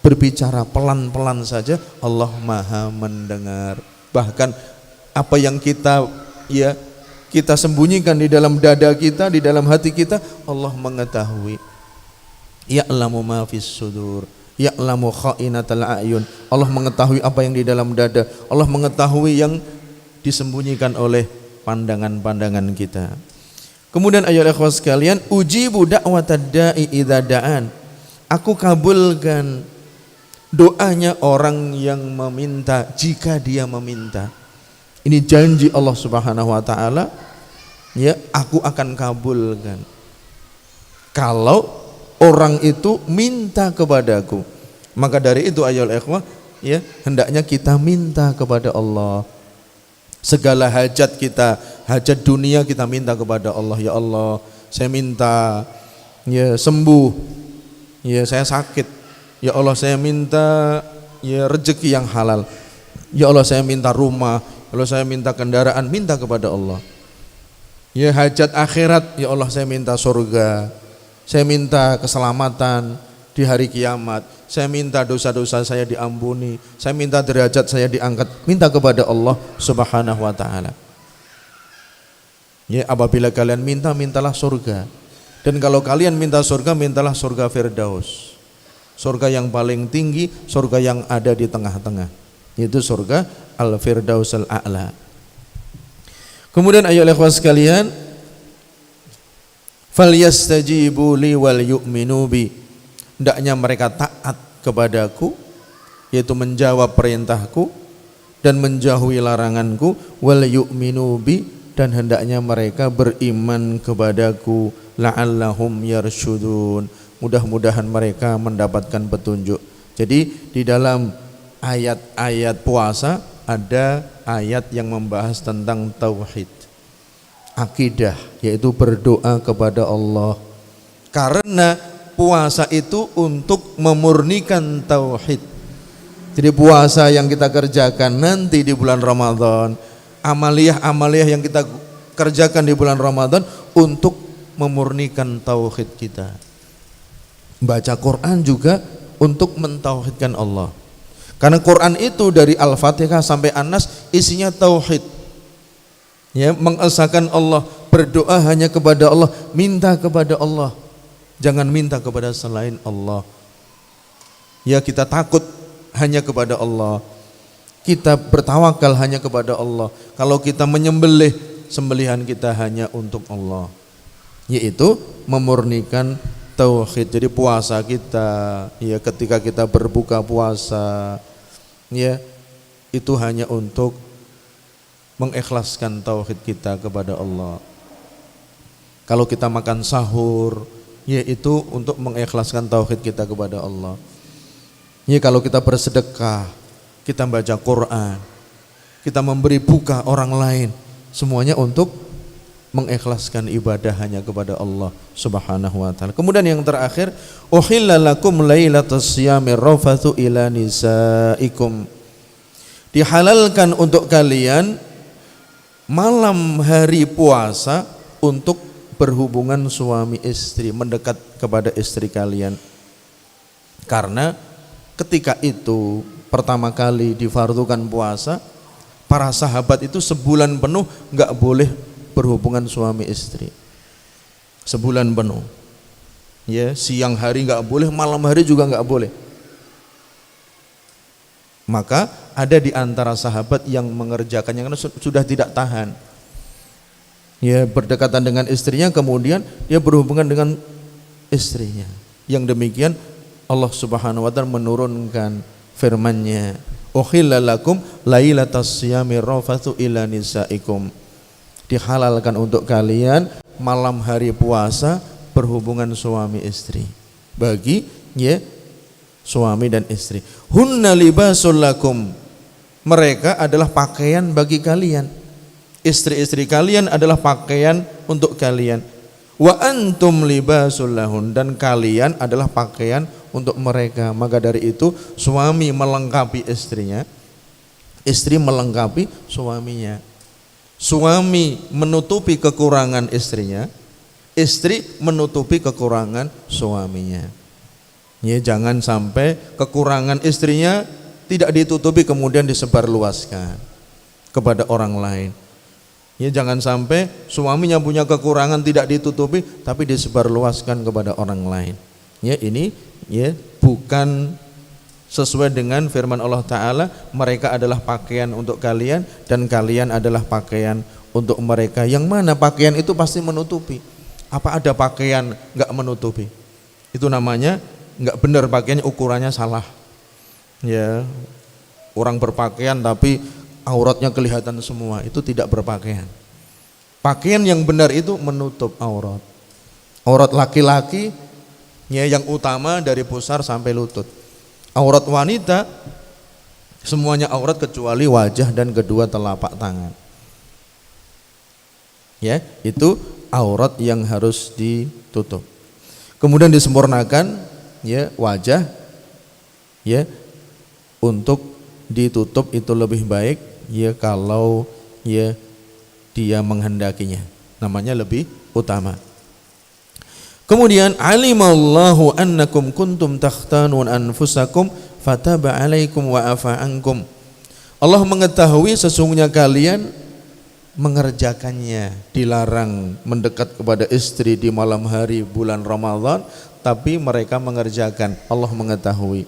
berbicara pelan-pelan saja, Allah Maha mendengar. Bahkan apa yang kita sembunyikan di dalam dada kita, di dalam hati kita, Allah mengetahui. Ya'lamu ma fis sudur, ya'lamu kha'inatal a'yun. Allah mengetahui apa yang di dalam dada. Allah mengetahui yang disembunyikan oleh pandangan-pandangan kita. Kemudian ayolah ikhwas sekalian, ujibu da'watad da'i idza da'an. Aku kabulkan doanya orang yang meminta jika dia meminta. Ini janji Allah Subhanahu wa taala, ya, aku akan kabulkan kalau orang itu minta kepadaku. Maka dari itu ayolah ikhwah, ya, hendaknya kita minta kepada Allah. Segala hajat kita, hajat dunia kita minta kepada Allah. Ya Allah, saya minta ya sembuh, ya saya sakit. Ya Allah, saya minta ya rezeki yang halal. Ya Allah, saya minta rumah. Ya Allah, saya minta kendaraan. Minta kepada Allah. Ya hajat akhirat, ya Allah, saya minta surga. Saya minta keselamatan di hari kiamat. Saya minta dosa-dosa saya diampuni. Saya minta derajat saya diangkat. Minta kepada Allah Subhanahu wa taala. Ya, apabila kalian minta, mintalah surga. Dan kalau kalian minta surga, mintalah surga Firdaus. Surga yang paling tinggi, surga yang ada di tengah-tengah. Yaitu surga Al-Firdaus Al-A'la. Kemudian ayolah ikhwas sekalian, falyastajibu li wal yu'minu bi. Hendaknya mereka taat kepadaku, yaitu menjawab perintahku dan menjauhi laranganku, wal yu'minu bi, dan hendaknya mereka beriman kepadaku, la'allahum yarsyudun, mudah-mudahan mereka mendapatkan petunjuk. Jadi di dalam ayat-ayat puasa ada ayat yang membahas tentang tauhid, akidah, yaitu berdoa kepada Allah. Karena puasa itu untuk memurnikan tauhid. Jadi puasa yang kita kerjakan nanti di bulan Ramadan, amaliyah-amaliyah yang kita kerjakan di bulan Ramadan untuk memurnikan tauhid kita. Baca Quran juga untuk mentauhidkan Allah. Karena Quran itu dari Al-Fatihah sampai An-Nas isinya tauhid. Ya, mengesahkan Allah, berdoa hanya kepada Allah, minta kepada Allah. Jangan minta kepada selain Allah. Ya, kita takut hanya kepada Allah. Kita bertawakal hanya kepada Allah. Kalau kita menyembelih, sembelihan kita hanya untuk Allah. Yaitu memurnikan tauhid. Jadi puasa kita, ya, ketika kita berbuka puasa, ya, itu hanya untuk mengikhlaskan tauhid kita kepada Allah. Kalau kita makan sahur, yaitu untuk mengikhlaskan tauhid kita kepada Allah. Ya, kalau kita bersedekah, kita baca Quran, kita memberi buka orang lain, semuanya untuk mengikhlaskan ibadah hanya kepada Allah Subhanahu wa taala. Kemudian yang terakhir, uhilla lakum lailatas siyamir rafathu ila nisaikum. Dihalalkan untuk kalian malam hari puasa untuk berhubungan suami istri, mendekat kepada istri kalian. Karena ketika itu pertama kali difardukan puasa, para sahabat itu sebulan penuh enggak boleh berhubungan suami istri. Sebulan penuh. Ya, siang hari enggak boleh, malam hari juga enggak boleh. Maka ada di antara sahabat yang mengerjakannya karena sudah tidak tahan. ya berdekatan dengan istrinya, kemudian dia berhubungan dengan istrinya. Yang demikian Allah Subhanahu wa taala menurunkan firman-Nya, "Uhilla lakum lailatas siyami rafathu ila nisaikum." Dihalalkan untuk kalian malam hari puasa berhubungan suami istri. Bagi ya suami dan istri. Hunna libasul lakum. Mereka adalah pakaian bagi kalian. Istri-istri kalian adalah pakaian untuk kalian. Wa antum libasul lahun, dan kalian adalah pakaian untuk mereka. Maka dari itu suami melengkapi istrinya, istri melengkapi suaminya. Suami menutupi kekurangan istrinya, istri menutupi kekurangan suaminya. Ya, jangan sampai kekurangan istrinya tidak ditutupi kemudian disebarluaskan kepada orang lain. Ya, jangan sampai suaminya punya kekurangan tidak ditutupi tapi disebarluaskan kepada orang lain. Ya, ini ya bukan sesuai dengan firman Allah Ta'ala, mereka adalah pakaian untuk kalian dan kalian adalah pakaian untuk mereka. Yang mana pakaian itu pasti menutupi. Apa ada pakaian enggak menutupi? Itu namanya enggak benar, pakaiannya ukurannya salah. Ya, orang berpakaian tapi auratnya kelihatan semua, itu tidak berpakaian. Pakaian yang benar itu menutup aurat. Aurat laki-laki ya yang utama dari pusar sampai lutut. Aurat wanita semuanya aurat kecuali wajah dan kedua telapak tangan. Ya, itu aurat yang harus ditutup. Kemudian disempurnakan ya wajah ya untuk ditutup itu lebih baik ya kalau ya dia menghendakinya, namanya lebih utama. Kemudian alimallahu annakum kuntum takhtanun anfusakum fataba alaikum wa afa ankum. Allah mengetahui sesungguhnya kalian mengerjakannya, dilarang mendekat kepada istri di malam hari bulan Ramadan, tapi mereka mengerjakan. Allah mengetahui.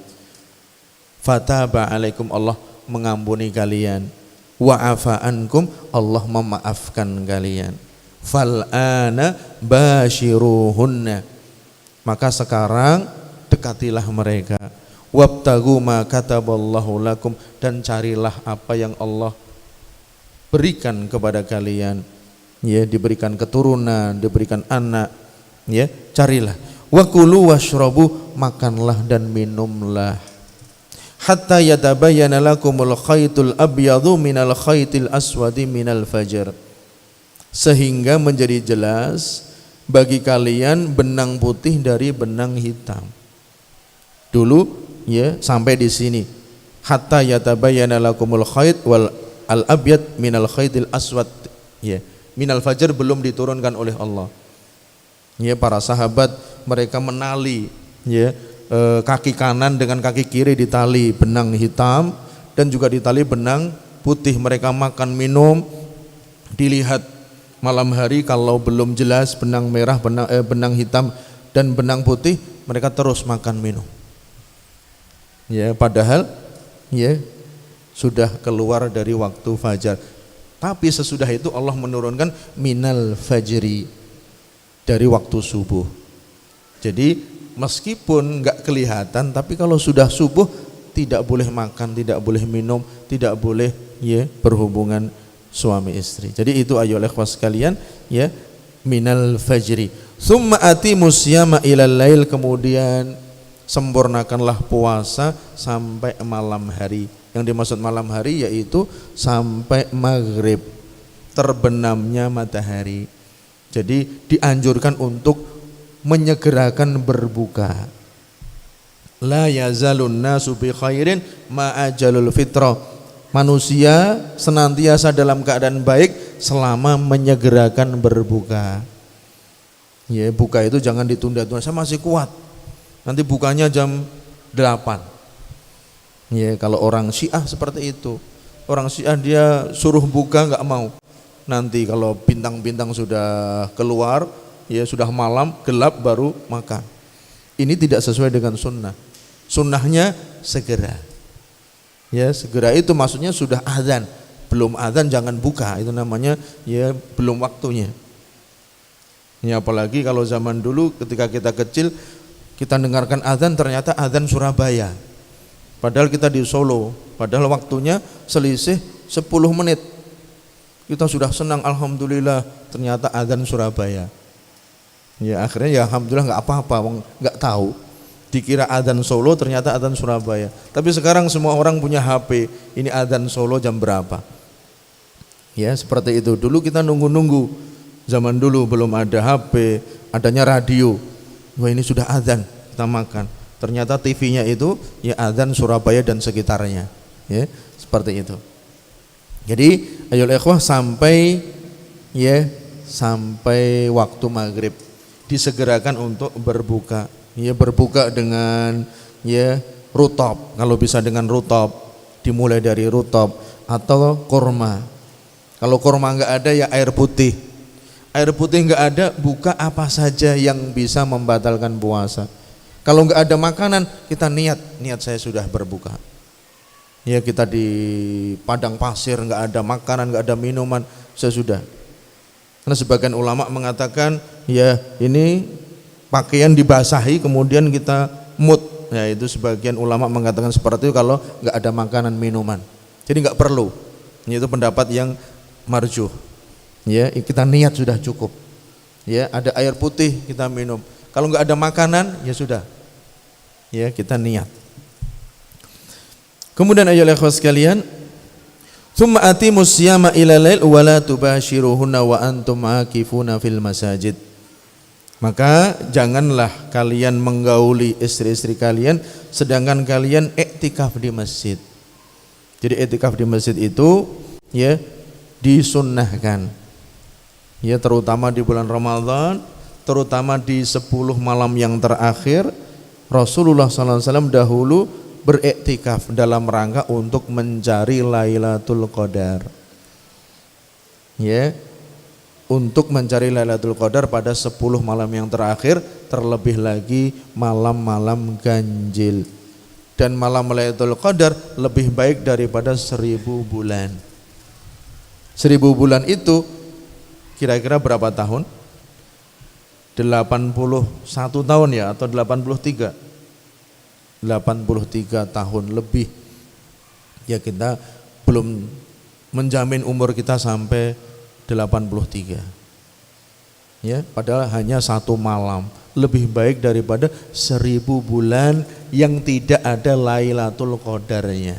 Fataba alaikum, Allah mengampuni kalian. Wa afa ankum, Allah memaafkan kalian. Fal'ana bashiruhunna, maka sekarang dekatilah mereka. Wabtagu ma kataballahu lakum, dan carilah apa yang Allah berikan kepada kalian. Ya, diberikan keturunan, diberikan anak, ya, carilah. Wa kulu washrabu, makanlah dan minumlah. Hatta yatabayyana lakumul khaytul abyadu minal khaytil aswadi minal fajr, sehingga menjadi jelas bagi kalian benang putih dari benang hitam. Dulu ya sampai di sini. Hatta yatabayyana lakumul khayt wal al abyad minal khaytil aswad. Ya, minal fajr belum diturunkan oleh Allah. Ya, para sahabat mereka menali ya kaki kanan dengan kaki kiri ditali benang hitam dan juga ditali benang putih. Mereka makan minum dilihat malam hari, kalau belum jelas benang merah, benang hitam dan benang putih, mereka terus makan minum. Ya, padahal ya sudah keluar dari waktu fajar. Tapi sesudah itu Allah menurunkan minal fajri, dari waktu subuh. Jadi meskipun enggak kelihatan, tapi kalau sudah subuh tidak boleh makan, tidak boleh minum, tidak boleh ya berhubungan suami istri. Jadi itu ayolah ikhwas sekalian ya, minal fajri. Summa atimus siyama ilal lail, kemudian sempurnakanlah puasa sampai malam hari. Yang dimaksud malam hari yaitu sampai maghrib, terbenamnya matahari. Jadi dianjurkan untuk menyegerakan berbuka. La yazalun nasu bi khairin ma ajalul fitrah. Manusia senantiasa dalam keadaan baik selama menyegerakan berbuka. Ya, buka itu jangan ditunda-tunda. Saya masih kuat, nanti bukanya jam 8. Ya, kalau orang Syiah seperti itu. Orang Syiah dia suruh buka enggak mau. Nanti kalau bintang-bintang sudah keluar, ya sudah malam gelap baru makan. Ini tidak sesuai dengan sunnah. Sunnahnya segera. Ya, segera itu maksudnya sudah azan. belum adzan jangan buka, itu namanya ya belum waktunya. Ya apalagi kalau zaman dulu ketika kita kecil kita dengarkan adzan ternyata adzan Surabaya. Padahal kita di Solo, padahal waktunya selisih 10 menit. Kita sudah senang, alhamdulillah, ternyata adzan Surabaya. Ya akhirnya ya alhamdulillah nggak apa-apa, nggak tahu. Dikira adzan Solo, ternyata adzan Surabaya. Tapi sekarang semua orang punya HP, ini adzan Solo jam berapa? Ya seperti itu. Dulu kita nunggu-nunggu, zaman dulu belum ada HP, adanya radio. Wah ini sudah adzan, kita makan. Ternyata TV-nya itu ya adzan Surabaya dan sekitarnya. Ya seperti itu. Jadi ayo ikhwah sampai waktu maghrib disegerakan untuk berbuka. Ya berbuka dengan rutab, kalau bisa dengan rutab, dimulai dari rutab atau kurma. Kalau kurma enggak ada ya air putih. Air putih enggak ada, buka apa saja yang bisa membatalkan puasa. Kalau enggak ada makanan, kita niat saya sudah berbuka. Ya kita di padang pasir enggak ada makanan, enggak ada minuman, saya sudah. Karena sebagian ulama mengatakan ya ini pakaian dibasahi kemudian kita mut. Ya itu sebagian ulama mengatakan seperti itu kalau enggak ada makanan minuman. Jadi enggak perlu. Itu pendapat yang marjuh. Ya, kita niat sudah cukup. Ya, ada air putih kita minum. Kalau enggak ada makanan, ya sudah. Ya, kita niat. Kemudian ayolah ikhwas sekalian, "Tsumma atimus siyama ila lail wa la tubashiruhunna wa antum aakifuna fil masajid." Maka janganlah kalian menggauli istri-istri kalian sedangkan kalian iktikaf di masjid. Jadi iktikaf di masjid itu ya disunnahkan. Ya terutama di bulan Ramadan, terutama di 10 malam yang terakhir, Rasulullah SAW dahulu beriktikaf dalam rangka untuk mencari Lailatul Qadar. Ya, untuk mencari Lailatul Qadar pada 10 malam yang terakhir, terlebih lagi malam-malam ganjil. Dan malam Lailatul Qadar lebih baik daripada 1000 bulan. 1000 bulan itu kira-kira berapa tahun? 81 tahun ya atau 83? 83 tahun lebih. Ya kita belum menjamin umur kita sampai 83. Ya, padahal hanya 1 malam lebih baik daripada 1000 bulan yang tidak ada Lailatul Qadarnya.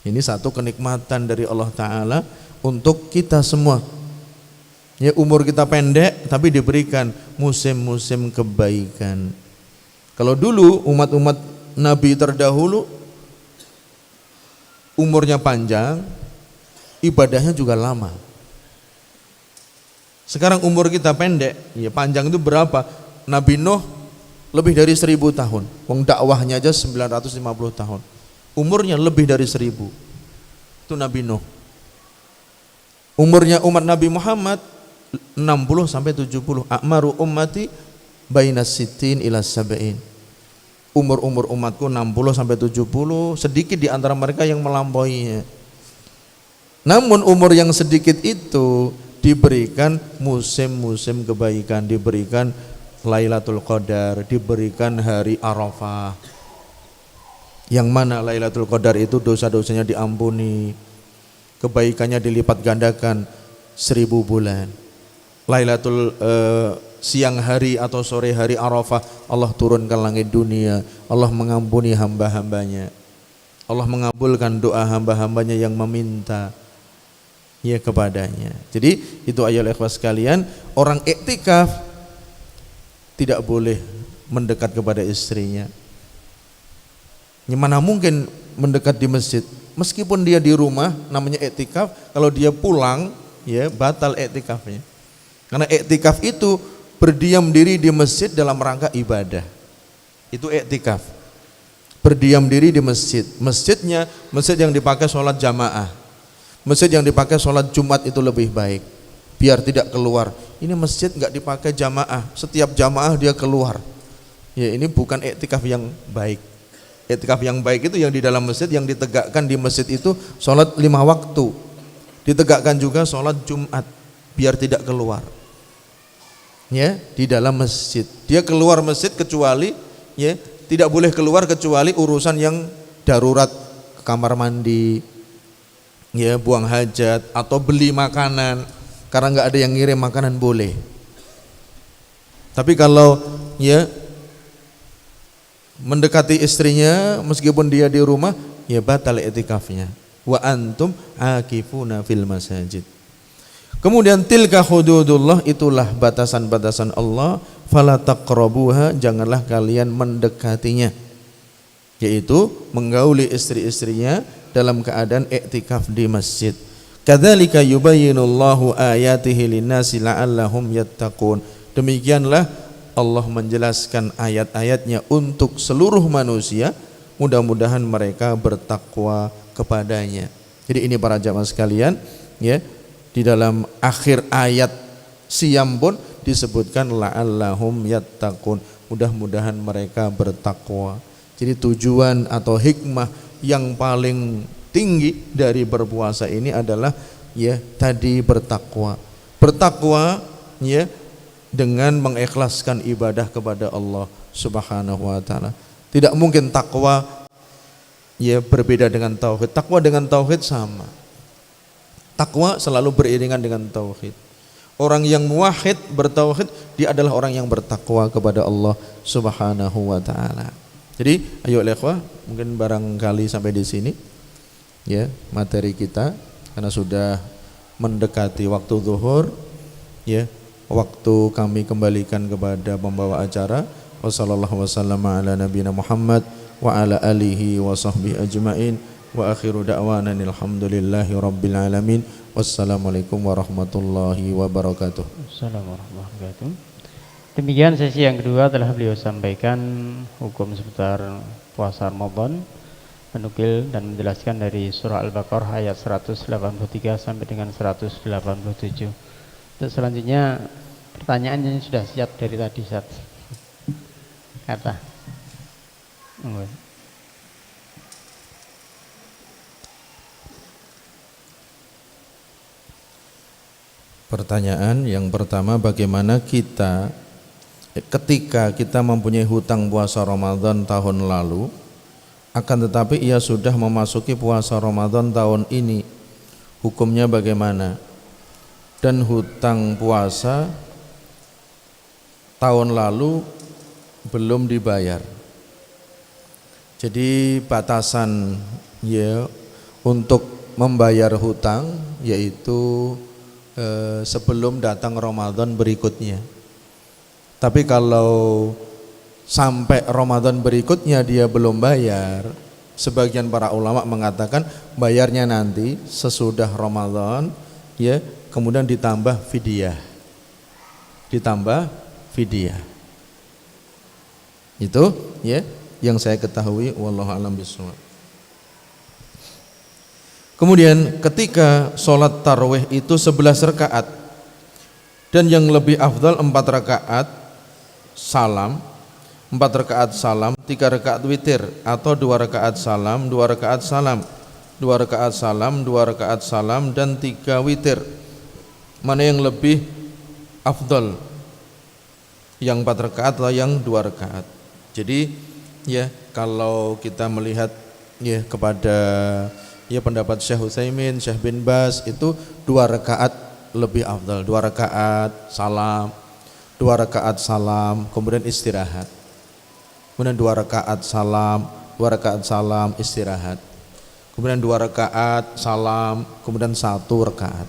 Ini satu kenikmatan dari Allah Ta'ala untuk kita semua. Ya umur kita pendek tapi diberikan musim-musim kebaikan. Kalau dulu umat-umat Nabi terdahulu umurnya panjang, ibadahnya juga lama. Sekarang umur kita pendek, ya panjang itu berapa? Nabi Nuh lebih dari 1000 tahun. Wong dakwahnya aja 950 tahun. Umurnya lebih dari 1000. Itu Nabi Nuh. Umurnya umat Nabi Muhammad 60 sampai 70. A'maru ummati bainas sittin ila sab'in. Umur umatku 60 sampai 70, sedikit di antara mereka yang melampauinya. Namun umur yang sedikit itu diberikan musim-musim kebaikan, diberikan Lailatul Qadar, diberikan hari Arafah. Yang mana Lailatul Qadar itu dosa-dosanya diampuni, kebaikannya dilipat gandakan 1000 bulan. Lailatul siang hari atau sore hari Arafah, Allah turun ke langit dunia, Allah mengampuni hamba-hambanya, Allah mengabulkan doa hamba-hambanya yang meminta ya kepadanya. Jadi itu ayolah ikhwas sekalian, orang iktikaf tidak boleh mendekat kepada istrinya. Mana mungkin mendekat di masjid, meskipun dia di rumah namanya iktikaf, kalau dia pulang ya batal iktikafnya. Karena iktikaf itu berdiam diri di masjid dalam rangka ibadah. Itu iktikaf. Berdiam diri di masjid. Masjidnya masjid yang dipakai sholat jamaah. Masjid yang dipakai sholat Jumat itu lebih baik. Biar tidak keluar. Ini masjid enggak dipakai jamaah. Setiap jamaah dia keluar. Ya ini bukan iktikaf yang baik. Iktikaf yang baik itu yang di dalam masjid, yang ditegakkan di masjid itu sholat 5 waktu, ditegakkan juga sholat Jumat biar tidak keluar, ya, di dalam masjid. Dia keluar masjid kecuali, ya, tidak boleh keluar kecuali urusan yang darurat, ke kamar mandi, ya, buang hajat atau beli makanan karena nggak ada yang ngirim makanan boleh. Tapi kalau, ya, mendekati istrinya meskipun dia di rumah, ya batal i'tikafnya. Wa antum akifuna fil masajid. Kemudian tilka hududullah, itulah batasan-batasan Allah, fala taqrabuha, janganlah kalian mendekatinya, yaitu menggauli istri-istrinya dalam keadaan i'tikaf di masjid. Kadzalika yubayyinullahu ayatihi linnasi la'allahum yattaqun. Demikianlah Allah menjelaskan ayat-ayatnya untuk seluruh manusia, mudah-mudahan mereka bertakwa kepadanya. Jadi ini para jamaah sekalian, ya, di dalam akhir ayat Siyam pun disebutkan la'allahum yattaqun, mudah-mudahan mereka bertakwa. Jadi tujuan atau hikmah yang paling tinggi dari berpuasa ini adalah, ya, tadi bertakwa. Bertakwa, ya, dengan mengikhlaskan ibadah kepada Allah Subhanahu wa taala. Tidak mungkin takwa, ya, berbeda dengan tauhid. Takwa dengan tauhid sama. Takwa selalu beriringan dengan tauhid. Orang yang muwahhid, bertauhid, dia adalah orang yang bertakwa kepada Allah Subhanahu wa taala. Jadi, ayo ikhwah, mungkin barangkali sampai di sini, ya, materi kita, karena sudah mendekati waktu zuhur, ya. Waktu kami kembalikan kepada pembawa acara. Wassallallahu wasallam ala nabiyina Muhammad wa ala alihi wa sahbihi ajma'in, wa akhiru da'wana alhamdulillahi rabbil alamin. Wassalamualaikum warahmatullahi wabarakatuh. Assalamualaikum warahmatullahi wabarakatuh. Demikian sesi yang kedua telah beliau sampaikan hukum seputar puasa Ramadan, menukil dan menjelaskan dari surah Al-Baqarah ayat 183 sampai dengan 187. Untuk selanjutnya pertanyaannya sudah siap dari tadi, Ustaz. Kata. Pertanyaan yang pertama, bagaimana kita ketika kita mempunyai hutang puasa Ramadan tahun lalu, akan tetapi ia sudah memasuki puasa Ramadan tahun ini, hukumnya bagaimana? Dan hutang puasa tahun lalu belum dibayar. Jadi batasan, ya, untuk membayar hutang yaitu sebelum datang Ramadan berikutnya. Tapi kalau sampai Ramadan berikutnya dia belum bayar, sebagian para ulama mengatakan bayarnya nanti sesudah Ramadan, ya, kemudian ditambah fidyah. Itu, ya, yang saya ketahui, wallahu a'lam bishawab. Kemudian ketika sholat tarawih itu 11 rakaat dan yang lebih afdal 4 rakaat salam, 4 rakaat salam, 3 rakaat witir, atau 2 rakaat salam, 2 rakaat salam, 2 rakaat salam, 2 rakaat salam, dan 3 witir. Mana yang lebih afdal? Yang 4 rakaat atau yang 2 rakaat? Jadi, ya, kalau kita melihat, ya, kepada, ya, pendapat Syekh Utsaimin, Syekh bin Baz, itu 2 rakaat lebih afdal. 2 rakaat salam, 2 rakaat salam, kemudian istirahat. Kemudian 2 rakaat salam, 2 rakaat salam, istirahat. Kemudian 2 rakaat salam, kemudian 1 rakaat.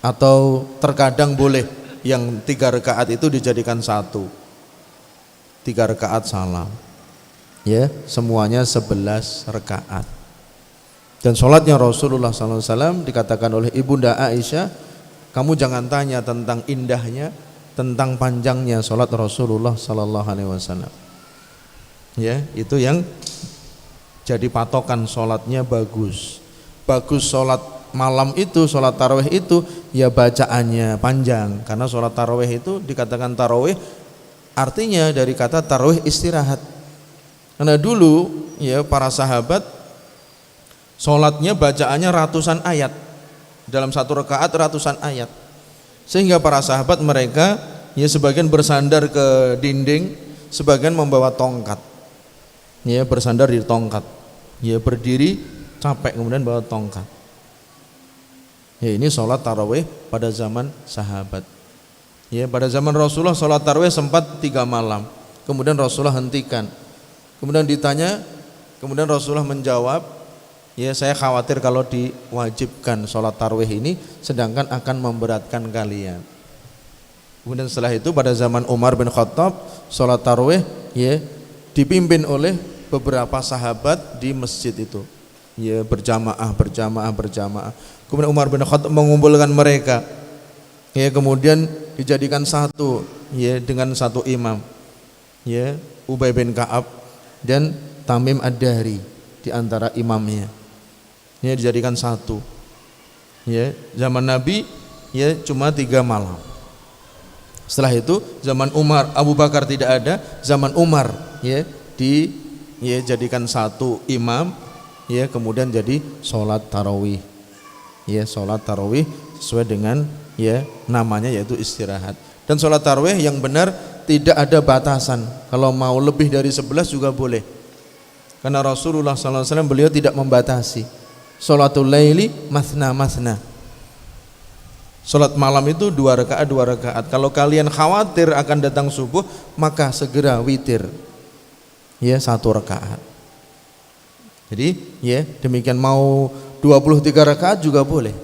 Atau terkadang boleh yang 3 rakaat itu dijadikan 1, 3 rakaat salam, ya, semuanya 11 rakaat. Dan sholatnya Rasulullah SAW dikatakan oleh Ibunda Aisyah, kamu jangan tanya tentang indahnya, tentang panjangnya sholat Rasulullah SAW. Ya, itu yang jadi patokan sholatnya bagus. Bagus sholat malam itu, sholat tarawih itu, ya bacaannya panjang. Karena sholat tarawih itu dikatakan tarawih, artinya dari kata tarawih istirahat. Karena dulu ya para sahabat sholatnya bacaannya ratusan ayat, dalam satu rakaat ratusan ayat, sehingga para sahabat mereka ya sebagian bersandar ke dinding, sebagian membawa tongkat, ya bersandar di tongkat, ya berdiri capek kemudian bawa tongkat. Ya ini sholat tarawih pada zaman sahabat. Ya pada zaman Rasulullah sholat tarawih sempat 3 malam, kemudian Rasulullah hentikan. Kemudian ditanya, kemudian Rasulullah menjawab, ya saya khawatir kalau diwajibkan sholat tarawih ini sedangkan akan memberatkan kalian. Kemudian setelah itu pada zaman Umar bin Khattab sholat tarawih ya dipimpin oleh beberapa sahabat di masjid itu, ya berjamaah. Kemudian Umar bin Khattab mengumpulkan mereka, ya kemudian dijadikan satu, ya dengan satu imam, ya Ubay bin Ka'ab dan Tamim Ad-Dari di antara imamnya, ya dijadikan satu. Ya zaman Nabi ya cuma 3 malam. Setelah itu zaman Umar, Abu Bakar tidak ada, zaman Umar ya jadikan satu imam, ya kemudian jadi sholat tarawih, ya sholat tarawih sesuai dengan ya namanya yaitu istirahat. Dan sholat tarawih yang benar tidak ada batasan, kalau mau lebih dari 11 juga boleh, karena Rasulullah SAW beliau tidak membatasi. Sholatul laili masna, sholat malam itu 2 rakaat. Kalau kalian khawatir akan datang subuh, maka segera witir, ya 1 rakaat. Jadi ya demikian, mau 23 rakaat juga boleh.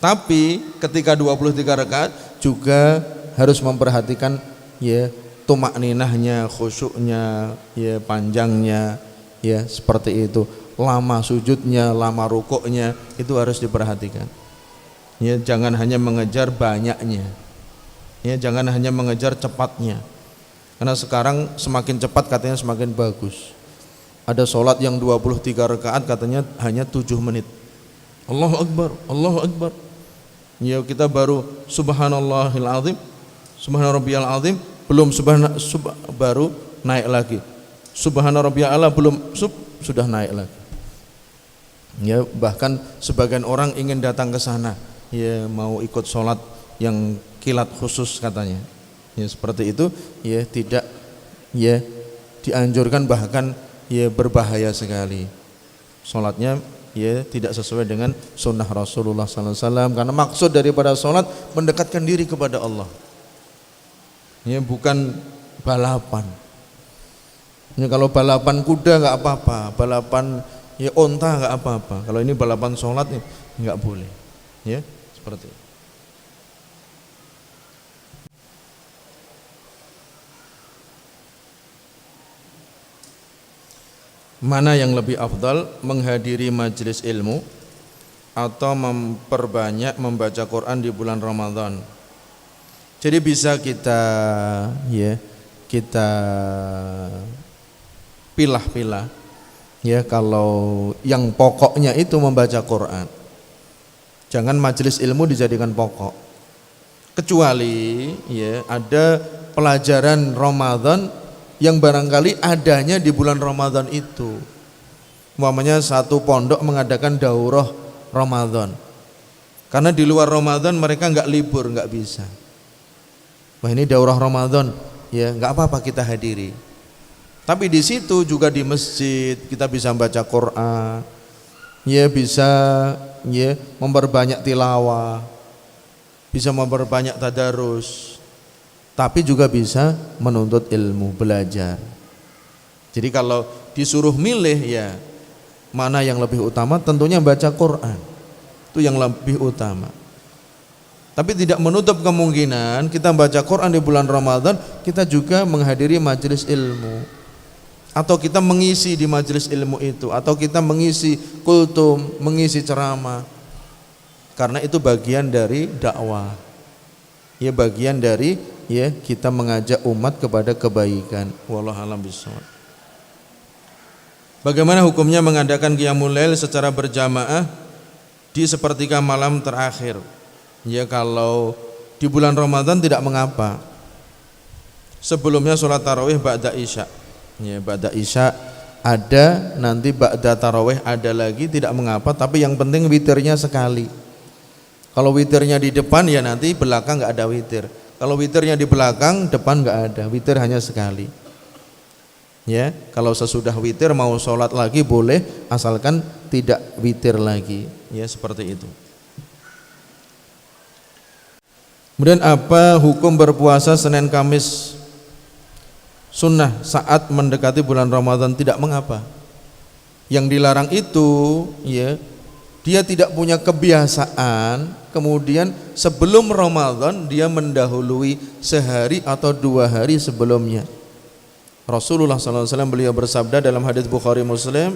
Tapi ketika 23 rakaat juga harus memperhatikan ya tumakninahnya, khusyuknya, ya panjangnya, ya seperti itu. Lama sujudnya, lama rukuknya itu harus diperhatikan. Ya jangan hanya mengejar banyaknya, ya jangan hanya mengejar cepatnya, karena sekarang semakin cepat katanya semakin bagus. Ada sholat yang 23 rakaat katanya hanya 7 menit. Allahu Akbar, Allahu Akbar. Ya kita baru subhanallahil azim, subhana rabbiyal azim, belum baru naik lagi. Subhana rabbiyal a'la belum sudah naik lagi. Ya bahkan sebagian orang ingin datang ke sana, ya mau ikut sholat yang kilat khusus katanya, ya seperti itu, ya tidak, ya dianjurkan, bahkan ya berbahaya sekali sholatnya, ya tidak sesuai dengan sunnah Rasulullah SAW, karena maksud daripada sholat mendekatkan diri kepada Allah, ya bukan balapan. Ya kalau balapan kuda nggak apa-apa, balapan ya onta nggak apa-apa, kalau ini balapan sholat nggak boleh, ya seperti itu. Mana yang lebih afdal, menghadiri majelis ilmu atau memperbanyak membaca Quran di bulan Ramadan? Jadi bisa kita pilah-pilah, ya kalau yang pokoknya itu membaca Quran, jangan majelis ilmu dijadikan pokok, kecuali ya ada pelajaran Ramadan yang barangkali adanya di bulan Ramadan itu. Umpamanya satu pondok mengadakan daurah Ramadan, karena di luar Ramadan mereka nggak libur, nggak bisa. Wah ini daurah Ramadan, ya nggak apa-apa kita hadiri. Tapi di situ juga di masjid kita bisa baca Quran, ya bisa ya memperbanyak tilawah, bisa memperbanyak tadarus, tapi juga bisa menuntut ilmu, belajar. Jadi kalau disuruh milih ya mana yang lebih utama, tentunya baca Quran itu yang lebih utama. Tapi tidak menutup kemungkinan kita baca Quran di bulan Ramadan, kita juga menghadiri majelis ilmu, atau kita mengisi di majelis ilmu itu, atau kita mengisi kultum, mengisi ceramah, karena itu bagian dari dakwah, ya bagian dari ya kita mengajak umat kepada kebaikan. Wallahu a'lam bishawab. Bagaimana hukumnya mengadakan qiyamul lail secara berjamaah di sepertiga malam terakhir? Ya kalau di bulan Ramadan tidak mengapa. Sebelumnya sholat tarawih ba'da isya. Ya, ba'da isya ada, nanti ba'da tarawih ada lagi, tidak mengapa, tapi yang penting witirnya sekali. Kalau witirnya di depan ya nanti belakang nggak ada witir. Kalau witirnya di belakang, depan nggak ada, witir hanya sekali. Ya, kalau sesudah witir mau sholat lagi boleh, asalkan tidak witir lagi. Ya, seperti itu. Kemudian apa hukum berpuasa Senin Kamis sunnah saat mendekati bulan Ramadan? Tidak mengapa. Yang dilarang itu ya, dia tidak punya kebiasaan, kemudian sebelum Ramadan dia mendahului sehari atau 2 hari sebelumnya. Rasulullah SAW beliau bersabda dalam hadis Bukhari Muslim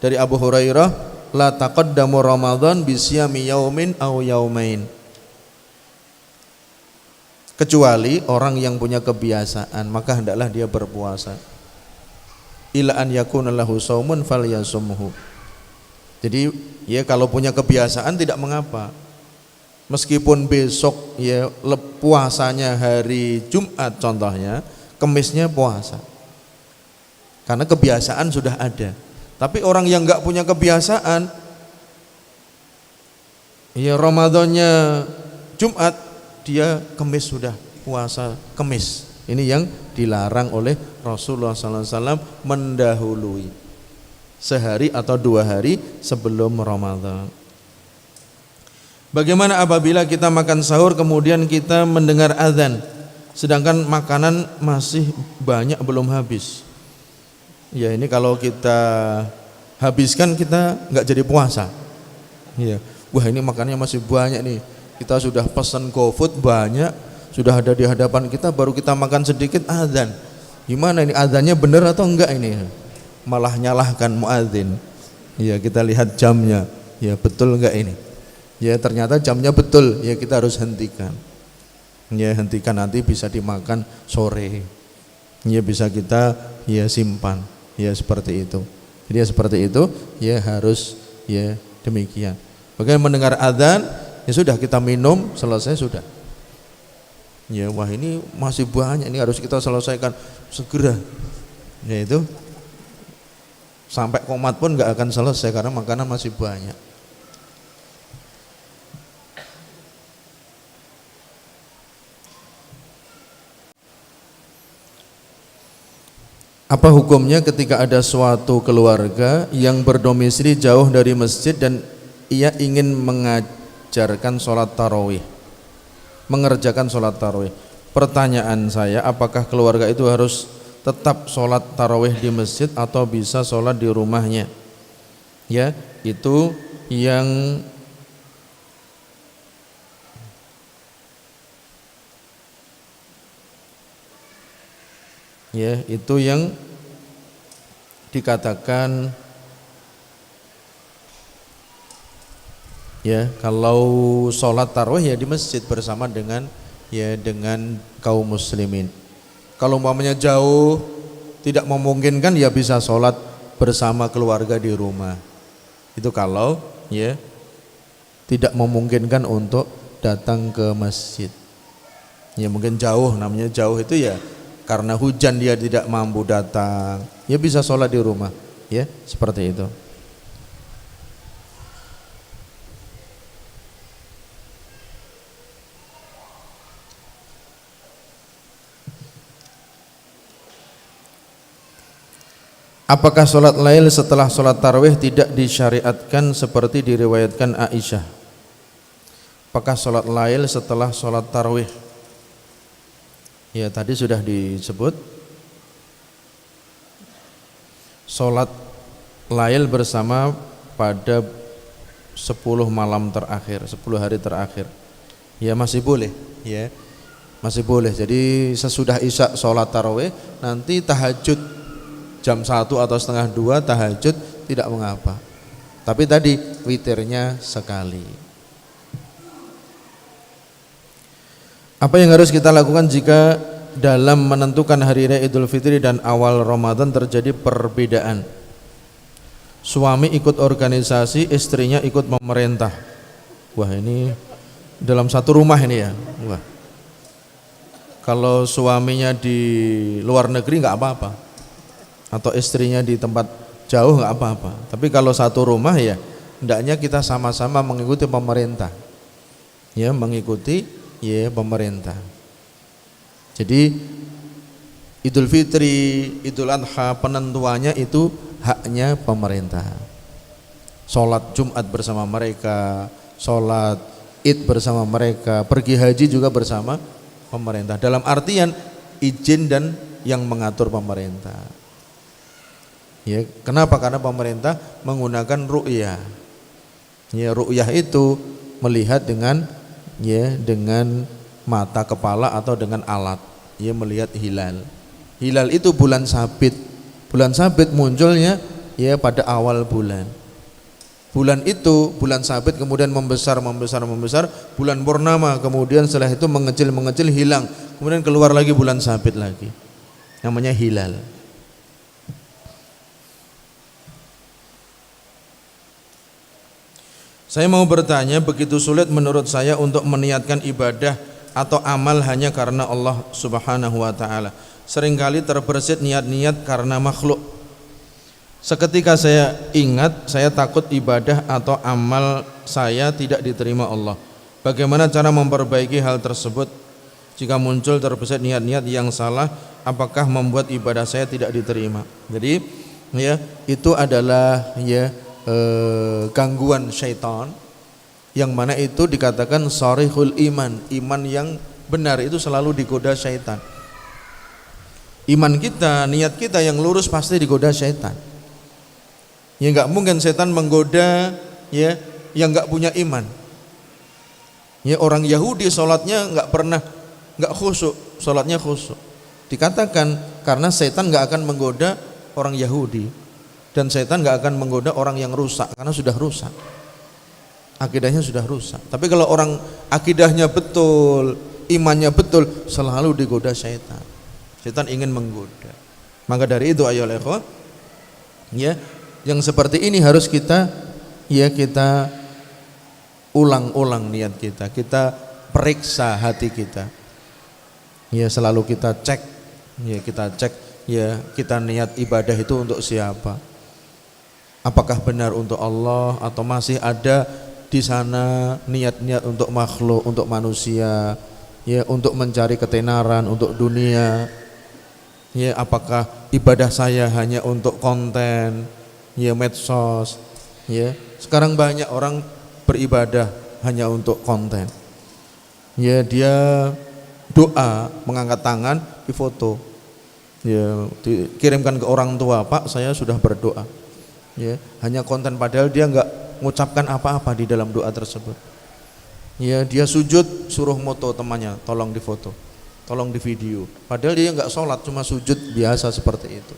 dari Abu Hurairah, la taqaddamu Ramadan bisyami yaumin aw yaumain. Kecuali orang yang punya kebiasaan, maka hendaklah dia berpuasa. Ila an yakuna lahu shaumun falyasumhu. Jadi ya kalau punya kebiasaan tidak mengapa. Meskipun besok ya puasanya hari Jumat contohnya, Kemisnya puasa. Karena kebiasaan sudah ada. Tapi orang yang enggak punya kebiasaan, ya Ramadannya Jumat, dia Kemis sudah puasa Kemis. Ini yang dilarang oleh Rasulullah SAW, mendahului sehari atau 2 hari sebelum Ramadan. Bagaimana apabila kita makan sahur kemudian kita mendengar azan sedangkan makanan masih banyak belum habis? Ya, ini kalau kita habiskan kita nggak jadi puasa. Ya, wah ini makannya masih banyak nih. Kita sudah pesan GoFood banyak, sudah ada di hadapan kita, baru kita makan sedikit azan. Gimana ini azannya benar atau enggak ini? Malah nyalahkan muadzin. Ya, kita lihat jamnya. Ya, betul enggak ini? Ya, ternyata jamnya betul. Ya, kita harus hentikan. Ya, hentikan, nanti bisa dimakan sore. Ya, bisa kita ya simpan. Ya, seperti itu. Jadi seperti itu, ya harus ya demikian. Bagaimana mendengar azan, ya sudah kita minum, selesai sudah. Ya, wah ini masih banyak, ini harus kita selesaikan segera. Ya itu sampai komat pun nggak akan selesai karena makanan masih banyak. Apa hukumnya ketika ada suatu keluarga yang berdomisili jauh dari masjid dan ia ingin mengajarkan sholat tarawih, mengerjakan sholat tarawih? Pertanyaan saya, apakah keluarga itu harus tetap sholat tarawih di masjid atau bisa sholat di rumahnya? Ya, itu yang ya, itu yang dikatakan ya, kalau sholat tarawih ya di masjid bersama dengan ya dengan kaum muslimin. Kalau umpamanya jauh tidak memungkinkan ya bisa sholat bersama keluarga di rumah. Itu kalau ya tidak memungkinkan untuk datang ke masjid. Ya mungkin jauh, namanya jauh itu ya karena hujan dia tidak mampu datang, ya bisa sholat di rumah, ya seperti itu. Apakah sholat lail setelah sholat tarawih tidak disyariatkan seperti diriwayatkan Aisyah? Apakah sholat lail setelah sholat tarawih? Ya tadi sudah disebut, sholat lail bersama pada 10 malam terakhir, 10 hari terakhir. Ya masih boleh, ya masih boleh. Jadi sesudah isya sholat tarawih, nanti tahajud jam 1 atau setengah 2 tahajud tidak mengapa. Tapi tadi witirnya sekali. Apa yang harus kita lakukan jika dalam menentukan hari raya Idul Fitri dan awal Ramadan terjadi perbedaan? Suami ikut organisasi, istrinya ikut memerintah. Wah ini dalam satu rumah ini ya. Wah. Kalau suaminya di luar negeri nggak apa-apa. atau istrinya di tempat jauh nggak apa-apa. Tapi kalau satu rumah ya hendaknya kita sama-sama mengikuti pemerintah. Ya, mengikuti ya pemerintah. Jadi Idul Fitri, Idul Adha penentuannya itu haknya pemerintah. Sholat Jumat bersama mereka, sholat Id bersama mereka, pergi haji juga bersama pemerintah. Dalam artian izin dan yang mengatur pemerintah. Ya, kenapa? Karena pemerintah menggunakan ru'yah. Ya, ru'yah itu melihat dengan dengan mata kepala atau dengan alat. Ya, melihat hilal. Hilal itu bulan sabit. Bulan sabit munculnya ya pada awal bulan. Bulan itu, bulan sabit kemudian membesar. Bulan purnama kemudian setelah itu mengecil hilang. Kemudian keluar lagi bulan sabit lagi. Namanya hilal. Saya mau bertanya, begitu sulit menurut saya untuk meniatkan ibadah atau amal hanya karena Allah Subhanahu wa taala. Seringkali terbersit niat-niat karena makhluk. Seketika saya ingat, saya takut ibadah atau amal saya tidak diterima Allah. Bagaimana cara memperbaiki hal tersebut? Jika muncul terbersit niat-niat yang salah, apakah membuat ibadah saya tidak diterima? Jadi ya, itu adalah gangguan syaitan, yang mana itu dikatakan sarihul iman. Iman yang benar itu selalu digoda syaitan. Iman kita, niat kita yang lurus pasti digoda syaitan. Ya nggak mungkin setan menggoda ya yang nggak punya iman. Ya, orang Yahudi sholatnya nggak khusyuk, sholatnya khusyuk. Dikatakan karena setan nggak akan menggoda orang Yahudi, dan setan nggak akan menggoda orang yang rusak karena sudah rusak, akidahnya sudah rusak. Tapi kalau orang akidahnya betul, imannya betul, selalu digoda setan. Setan ingin menggoda. Maka dari itu ayo ikhwah, ya, yang seperti ini harus kita ulang-ulang niat kita periksa hati kita. Ya, selalu kita cek, kita niat ibadah itu untuk siapa? Apakah benar untuk Allah atau masih ada di sana niat-niat untuk makhluk, untuk manusia, ya, untuk mencari ketenaran, untuk dunia? Ya, apakah ibadah saya hanya untuk konten, ya, medsos? Ya, sekarang banyak orang beribadah hanya untuk konten. Ya, dia doa mengangkat tangan di foto, ya, dikirimkan ke orang tua, Pak saya sudah berdoa. Ya, hanya konten, padahal dia nggak mengucapkan apa-apa di dalam doa tersebut. Ya, dia sujud suruh moto temannya, tolong difoto, tolong di video, padahal dia nggak sholat, cuma sujud biasa seperti itu.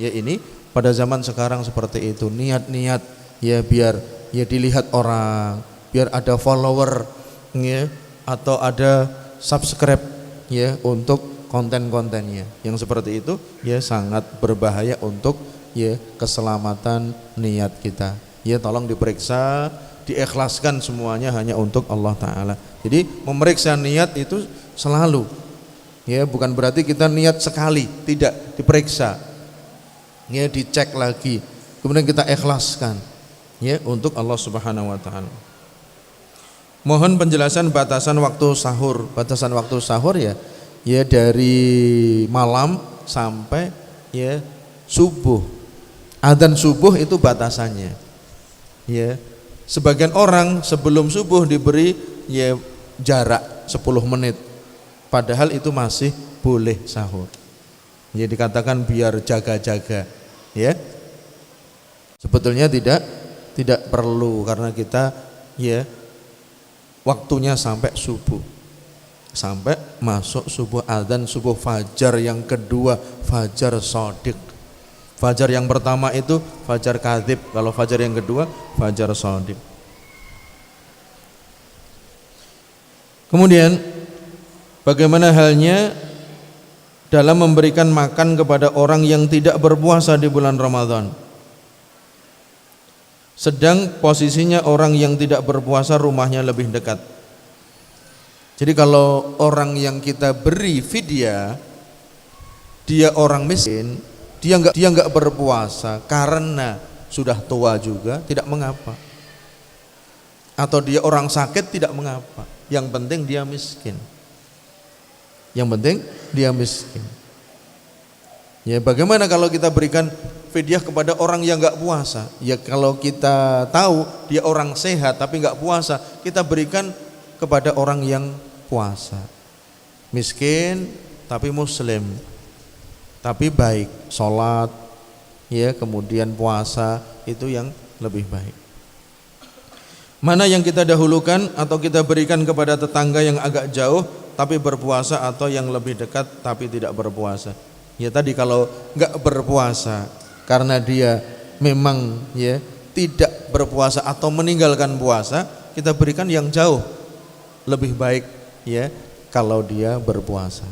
Ya, ini pada zaman sekarang seperti itu, niat-niat ya biar ya dilihat orang, biar ada follower, ya, atau ada subscribe, ya, untuk konten-kontennya. Yang seperti itu ya sangat berbahaya untuk ya keselamatan niat kita. Ya, tolong diperiksa, diikhlaskan semuanya hanya untuk Allah Ta'ala. Jadi memeriksa niat itu selalu, ya, bukan berarti kita niat sekali, tidak, diperiksa, ya, dicek lagi, kemudian kita ikhlaskan, ya, untuk Allah Subhanahu wa Ta'ala. Mohon penjelasan batasan waktu sahur. Batasan waktu sahur ya dari malam sampai ya subuh. Adzan subuh itu batasannya. Ya, sebagian orang sebelum subuh diberi ya jarak 10 menit. Padahal itu masih boleh sahur. Ya, dikatakan biar jaga-jaga, ya. Sebetulnya tidak perlu, karena kita ya waktunya sampai subuh, sampai masuk subuh, adzan subuh, fajar yang kedua, fajar shadiq. Fajar yang pertama itu fajar kadzib, kalau fajar yang kedua fajar shadiq. Kemudian bagaimana halnya dalam memberikan makan kepada orang yang tidak berpuasa di bulan Ramadan, sedang posisinya orang yang tidak berpuasa rumahnya lebih dekat? Jadi kalau orang yang kita beri fidyah dia orang miskin, dia nggak berpuasa karena sudah tua juga, tidak mengapa. Atau dia orang sakit, tidak mengapa. Yang penting dia miskin. Yang penting dia miskin. Ya, bagaimana kalau kita berikan fidyah kepada orang yang nggak puasa? Ya, kalau kita tahu dia orang sehat tapi nggak puasa, kita berikan kepada orang yang puasa. Miskin tapi muslim, tapi baik, sholat, ya, kemudian puasa, itu yang lebih baik. Mana yang kita dahulukan atau kita berikan kepada tetangga yang agak jauh tapi berpuasa, atau yang lebih dekat tapi tidak berpuasa? Ya tadi, kalau nggak berpuasa karena dia memang ya tidak berpuasa atau meninggalkan puasa, kita berikan yang jauh, lebih baik ya kalau dia berpuasa.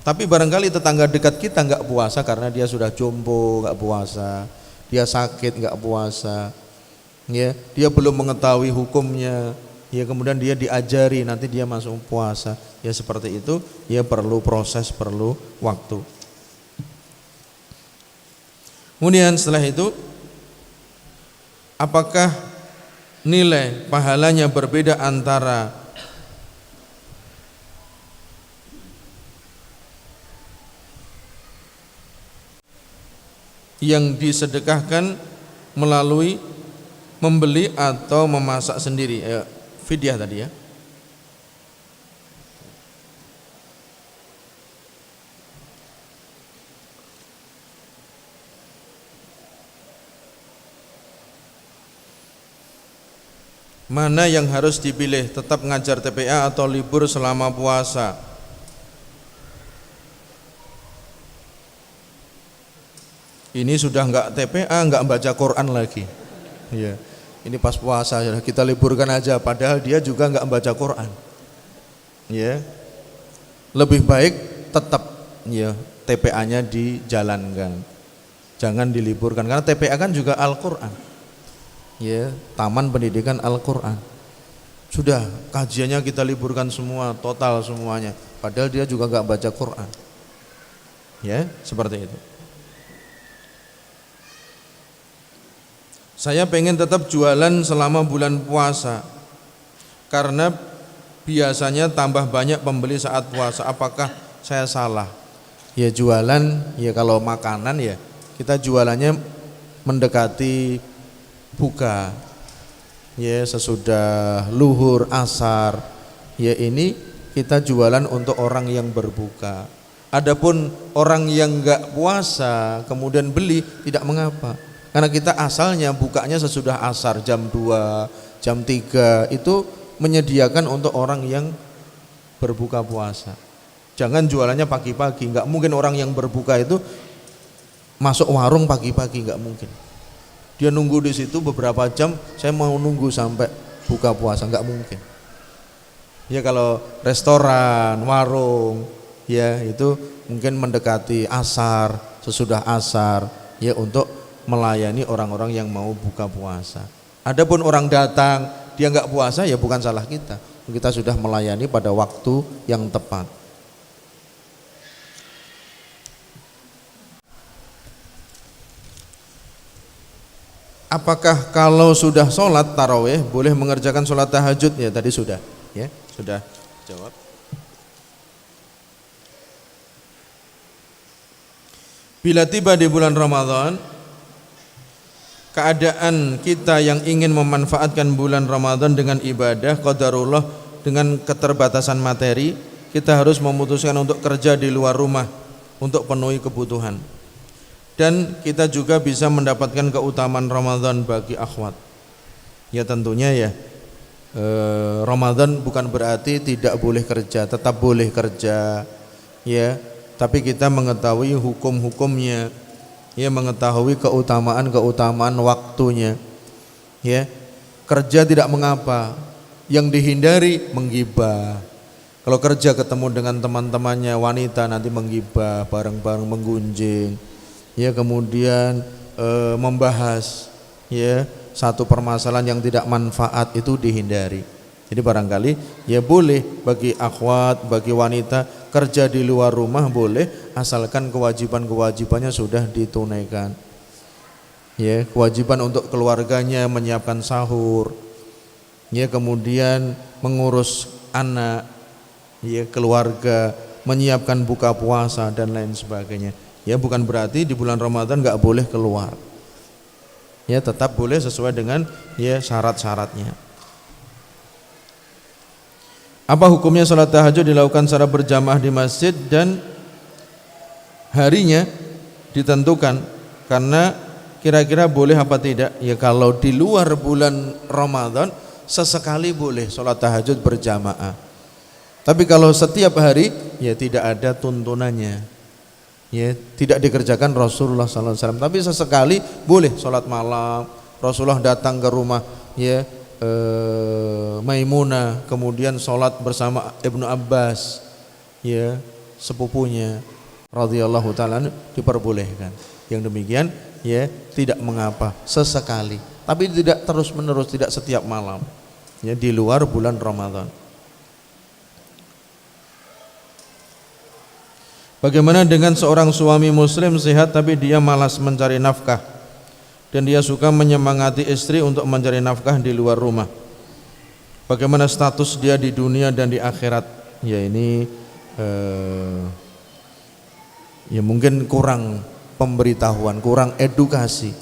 Tapi barangkali tetangga dekat kita nggak puasa karena dia sudah jompo, nggak puasa, dia sakit, nggak puasa, ya, dia belum mengetahui hukumnya, ya, kemudian dia diajari, nanti dia masuk puasa, ya seperti itu, ya perlu proses, perlu waktu. Kemudian setelah itu, apakah nilai pahalanya berbeda antara yang disedekahkan melalui membeli atau memasak sendiri? Fidyah tadi ya. Mana yang harus dipilih, tetap ngajar TPA atau libur selama puasa? Ini sudah enggak TPA, enggak baca Quran lagi. Ya. Ini pas puasa kita liburkan aja, padahal dia juga enggak baca Quran. Ya. Lebih baik tetap ya TPA-nya dijalankan. Jangan diliburkan, karena TPA kan juga Al-Qur'an. Ya, Taman Pendidikan Al-Qur'an. Sudah kajiannya kita liburkan semua, total semuanya, padahal dia juga enggak baca Quran. Ya, seperti itu. Saya pengen tetap jualan selama bulan puasa karena biasanya tambah banyak pembeli saat puasa. Apakah saya salah? Ya jualan, ya kalau makanan ya kita jualannya mendekati buka, ya sesudah luhur, asar, ya ini kita jualan untuk orang yang berbuka. Adapun orang yang enggak puasa kemudian beli, tidak mengapa. Karena kita asalnya bukanya sesudah asar, jam 2, jam 3, itu menyediakan untuk orang yang berbuka puasa. Jangan jualannya pagi-pagi, enggak mungkin orang yang berbuka itu masuk warung pagi-pagi, enggak mungkin. Dia nunggu di situ beberapa jam, saya mau nunggu sampai buka puasa, enggak mungkin. Ya kalau restoran, warung, ya itu mungkin mendekati asar, sesudah asar, ya untuk melayani orang-orang yang mau buka puasa. Adapun orang datang dia enggak puasa, ya bukan salah kita. Kita sudah melayani pada waktu yang tepat. Apakah kalau sudah sholat tarawih boleh mengerjakan sholat tahajud? Ya tadi sudah, ya sudah jawab. Bila tiba di bulan Ramadan, keadaan kita yang ingin memanfaatkan bulan Ramadan dengan ibadah qadarullah, dengan keterbatasan materi, kita harus memutuskan untuk kerja di luar rumah untuk penuhi kebutuhan. Dan kita juga bisa mendapatkan keutamaan Ramadan bagi akhwat. Ya tentunya ya, Ramadan bukan berarti tidak boleh kerja, tetap boleh kerja, ya. Tapi kita mengetahui hukum-hukumnya, ya, mengetahui keutamaan waktunya, ya. Kerja tidak mengapa, yang dihindari menggibah. Kalau kerja ketemu dengan teman-temannya wanita, nanti menggibah, bareng-bareng menggunjing, ya, kemudian membahas, ya, satu permasalahan yang tidak manfaat, itu dihindari. Jadi barangkali ya boleh bagi akhwat, bagi wanita kerja di luar rumah boleh, asalkan kewajiban-kewajibannya sudah ditunaikan. Ya, kewajiban untuk keluarganya menyiapkan sahur, ya, kemudian mengurus anak, ya, keluarga, menyiapkan buka puasa dan lain sebagainya. Ya, bukan berarti di bulan Ramadan nggak boleh keluar. Ya, tetap boleh sesuai dengan ya syarat-syaratnya. Apa hukumnya salat tahajud dilakukan secara berjamaah di masjid dan harinya ditentukan, karena kira-kira boleh apa tidak? Ya, kalau di luar bulan Ramadan sesekali boleh salat tahajud berjamaah. Tapi kalau setiap hari ya tidak ada tuntunannya. Ya, tidak dikerjakan Rasulullah SAW. Tapi sesekali boleh salat malam. Rasulullah datang ke rumah ya Maimunah, kemudian sholat bersama Ibnu Abbas, ya, sepupunya radhiyallahu taala, diperbolehkan. Yang demikian ya tidak mengapa, sesekali, tapi tidak terus menerus, tidak setiap malam, ya, di luar bulan Ramadan. Bagaimana dengan seorang suami muslim sehat tapi dia malas mencari nafkah dan dia suka menyemangati istri untuk mencari nafkah di luar rumah? Bagaimana status dia di dunia dan di akhirat? Ya, ini ya mungkin kurang pemberitahuan, kurang edukasi.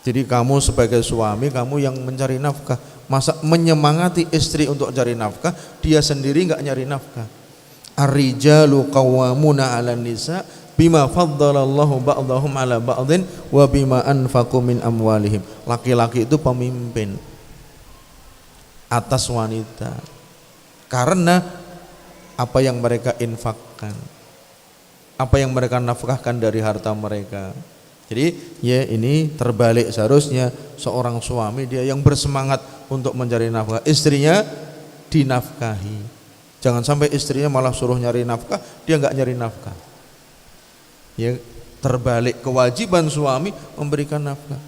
Jadi kamu sebagai suami, kamu yang mencari nafkah, masa menyemangati istri untuk cari nafkah, dia sendiri enggak nyari nafkah? Ar-rijalu qawwamuna 'alan nisa bima faddalallahu ba'dahum 'ala ba'din wa bima anfaqu min amwalihim. Laki-laki itu pemimpin atas wanita karena apa yang mereka infakkan, apa yang mereka nafkahkan dari harta mereka. Jadi ya ini terbalik, seharusnya seorang suami dia yang bersemangat untuk mencari nafkah, istrinya dinafkahi. Jangan sampai istrinya malah suruh nyari nafkah, dia enggak nyari nafkah. Ya, terbalik, kewajiban suami memberikan nafkah.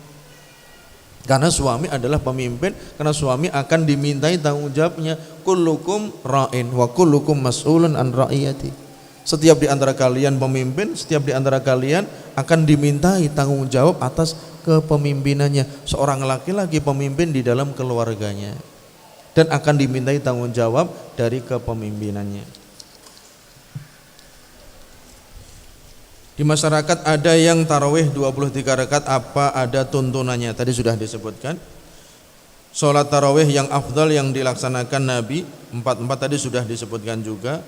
Karena suami adalah pemimpin, karena suami akan dimintai tanggung jawabnya. Kullukum ra'in wa kullukum mas'ulun an ra'iyati. Setiap di antara kalian pemimpin, setiap di antara kalian akan dimintai tanggung jawab atas kepemimpinannya. Seorang laki-laki pemimpin di dalam keluarganya dan akan dimintai tanggung jawab dari kepemimpinannya. Di masyarakat ada yang tarawih 23 rakaat, apa ada tuntunannya? Tadi sudah disebutkan. Sholat tarawih yang afdal yang dilaksanakan Nabi 4-4 tadi sudah disebutkan juga,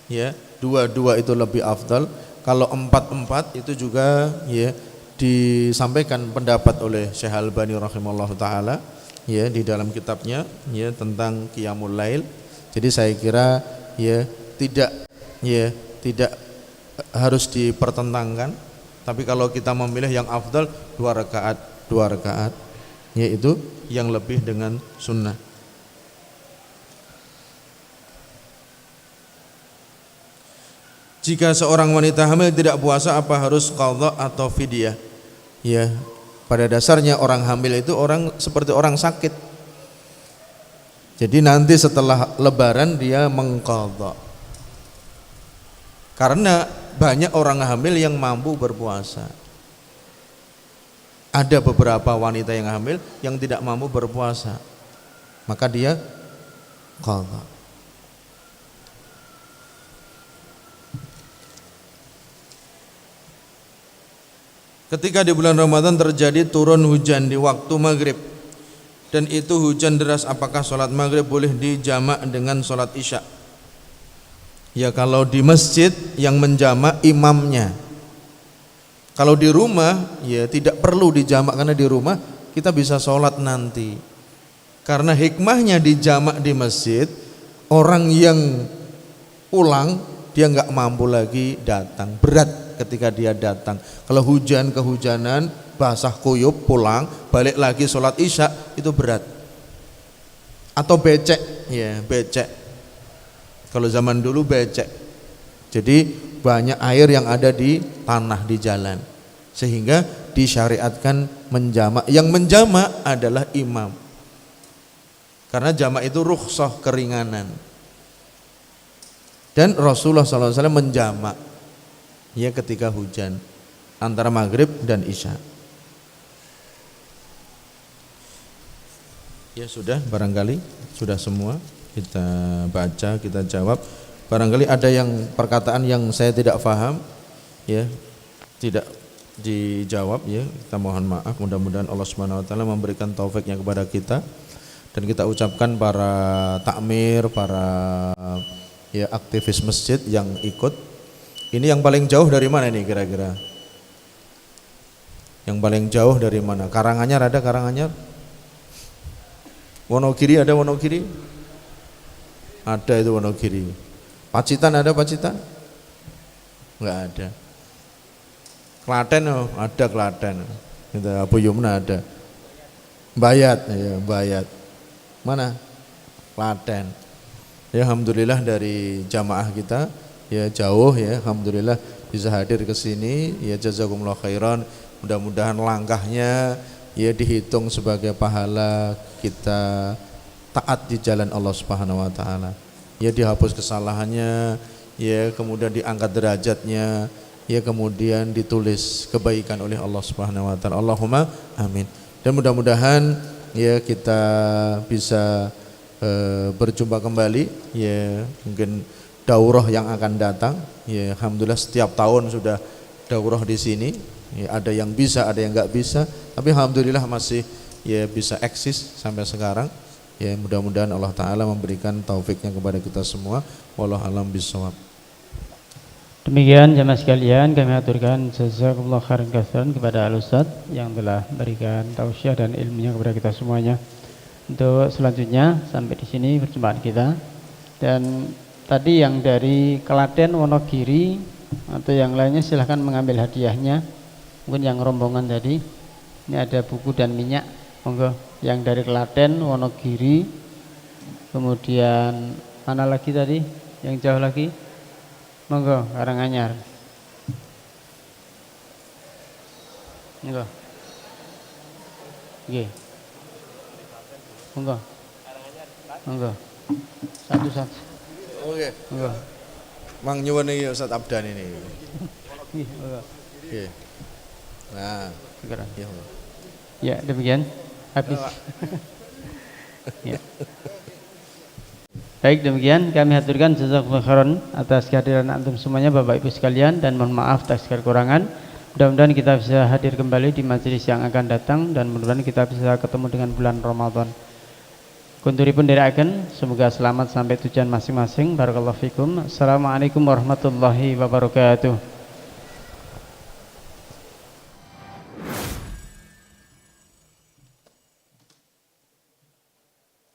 ya, 2-2 itu lebih afdal. Kalau 4-4 itu juga ya disampaikan pendapat oleh Syekh Albani rahimahullah taala, ya, di dalam kitabnya ya tentang Qiyamul Lail. Jadi saya kira ya tidak harus dipertentangkan, tapi kalau kita memilih yang afdal 2 rakaat, yaitu yang lebih dengan sunnah. Jika seorang wanita hamil tidak puasa, apa harus qadha atau fidyah? Ya, pada dasarnya orang hamil itu orang seperti orang sakit. Jadi nanti setelah lebaran dia mengqadha. Karena banyak orang hamil yang mampu berpuasa. Ada beberapa wanita yang hamil yang tidak mampu berpuasa, maka dia qadha. Ketika di bulan Ramadan terjadi turun hujan di waktu maghrib dan itu hujan deras, apakah sholat maghrib boleh dijamak dengan sholat isya? Ya, kalau di masjid yang menjamak imamnya. Kalau di rumah ya tidak perlu dijamak, karena di rumah kita bisa sholat nanti. Karena hikmahnya dijamak di masjid, orang yang pulang dia nggak mampu lagi datang, berat ketika dia datang. Kalau kehujanan, basah kuyup, pulang, balik lagi sholat isya itu berat. Atau becek, ya becek. Kalau zaman dulu becek, jadi banyak air yang ada di tanah di jalan, sehingga disyariatkan menjamak. Yang menjamak adalah imam, karena jamak itu rukhsah, keringanan. Dan Rasulullah SAW menjamak ya ketika hujan antara maghrib dan isya. Ya sudah, barangkali sudah semua kita baca, kita jawab. Barangkali ada yang perkataan yang saya tidak paham ya, tidak dijawab ya, kita mohon maaf. Mudah-mudahan Allah Subhanahu wa taala memberikan taufiknya kepada kita, dan kita ucapkan para takmir, para ya aktivis masjid yang ikut. Ini yang paling jauh dari mana ini kira-kira? Yang paling jauh dari mana? Karanganyar ada Karanganyar? Wonogiri ada Wonogiri? Ada itu Wonogiri. Pacitan ada Pacitan? Enggak ada. Klaten oh, ada Klaten. Itu Abu Yumna ada. Bayat ya, Bayat. Mana? Klaten. Ya alhamdulillah dari jamaah kita ya jauh ya, alhamdulillah bisa hadir ke sini ya, jazakumullah khairan. Mudah-mudahan langkahnya ya dihitung sebagai pahala kita taat di jalan Allah Subhanahu wa taala. Ya dihapus kesalahannya, ya kemudian diangkat derajatnya, ya kemudian ditulis kebaikan oleh Allah Subhanahu wa taala. Allahumma amin. Dan mudah-mudahan ya kita bisa berjumpa kembali ya, mungkin daurah yang akan datang. Ya alhamdulillah setiap tahun sudah daurah di sini. Ya, ada yang bisa, ada yang enggak bisa, tapi alhamdulillah masih ya bisa eksis sampai sekarang. Ya mudah-mudahan Allah taala memberikan taufiknya kepada kita semua. Wallahu alam bisawab. Demikian jamaah sekalian, kami aturkan jazakumullah khairan katsiran kepada Al-Ustaz yang telah berikan tausiah dan ilmunya kepada kita semuanya. Untuk selanjutnya sampai di sini perjumpaan kita. Dan tadi yang dari Klaten, Wonogiri atau yang lainnya silahkan mengambil hadiahnya. Mungkin yang rombongan tadi ini ada buku dan minyak, monggo. Yang dari Klaten, Wonogiri, kemudian mana lagi tadi yang jauh lagi, monggo Karanganyar, monggo, oke, monggo, monggo, satu-satu, Oke. monggo, Mang nyuwun iki Ustaz Abdan ini. monggo. Oke. Nah, Sekarang. ya. Ya demikian habis. Ya. Baik, demikian kami haturkan jazakumullah khairan atas kehadiran antum semuanya Bapak Ibu sekalian, dan mohon maaf atas kekurangan. Mudah-mudahan kita bisa hadir kembali di majelis yang akan datang, dan mudah-mudahan kita bisa ketemu dengan bulan Ramadan. Kunturipun dherekaken, semoga selamat sampai tujuan masing-masing. Barakallahu fikum. Assalamualaikum warahmatullahi wabarakatuh.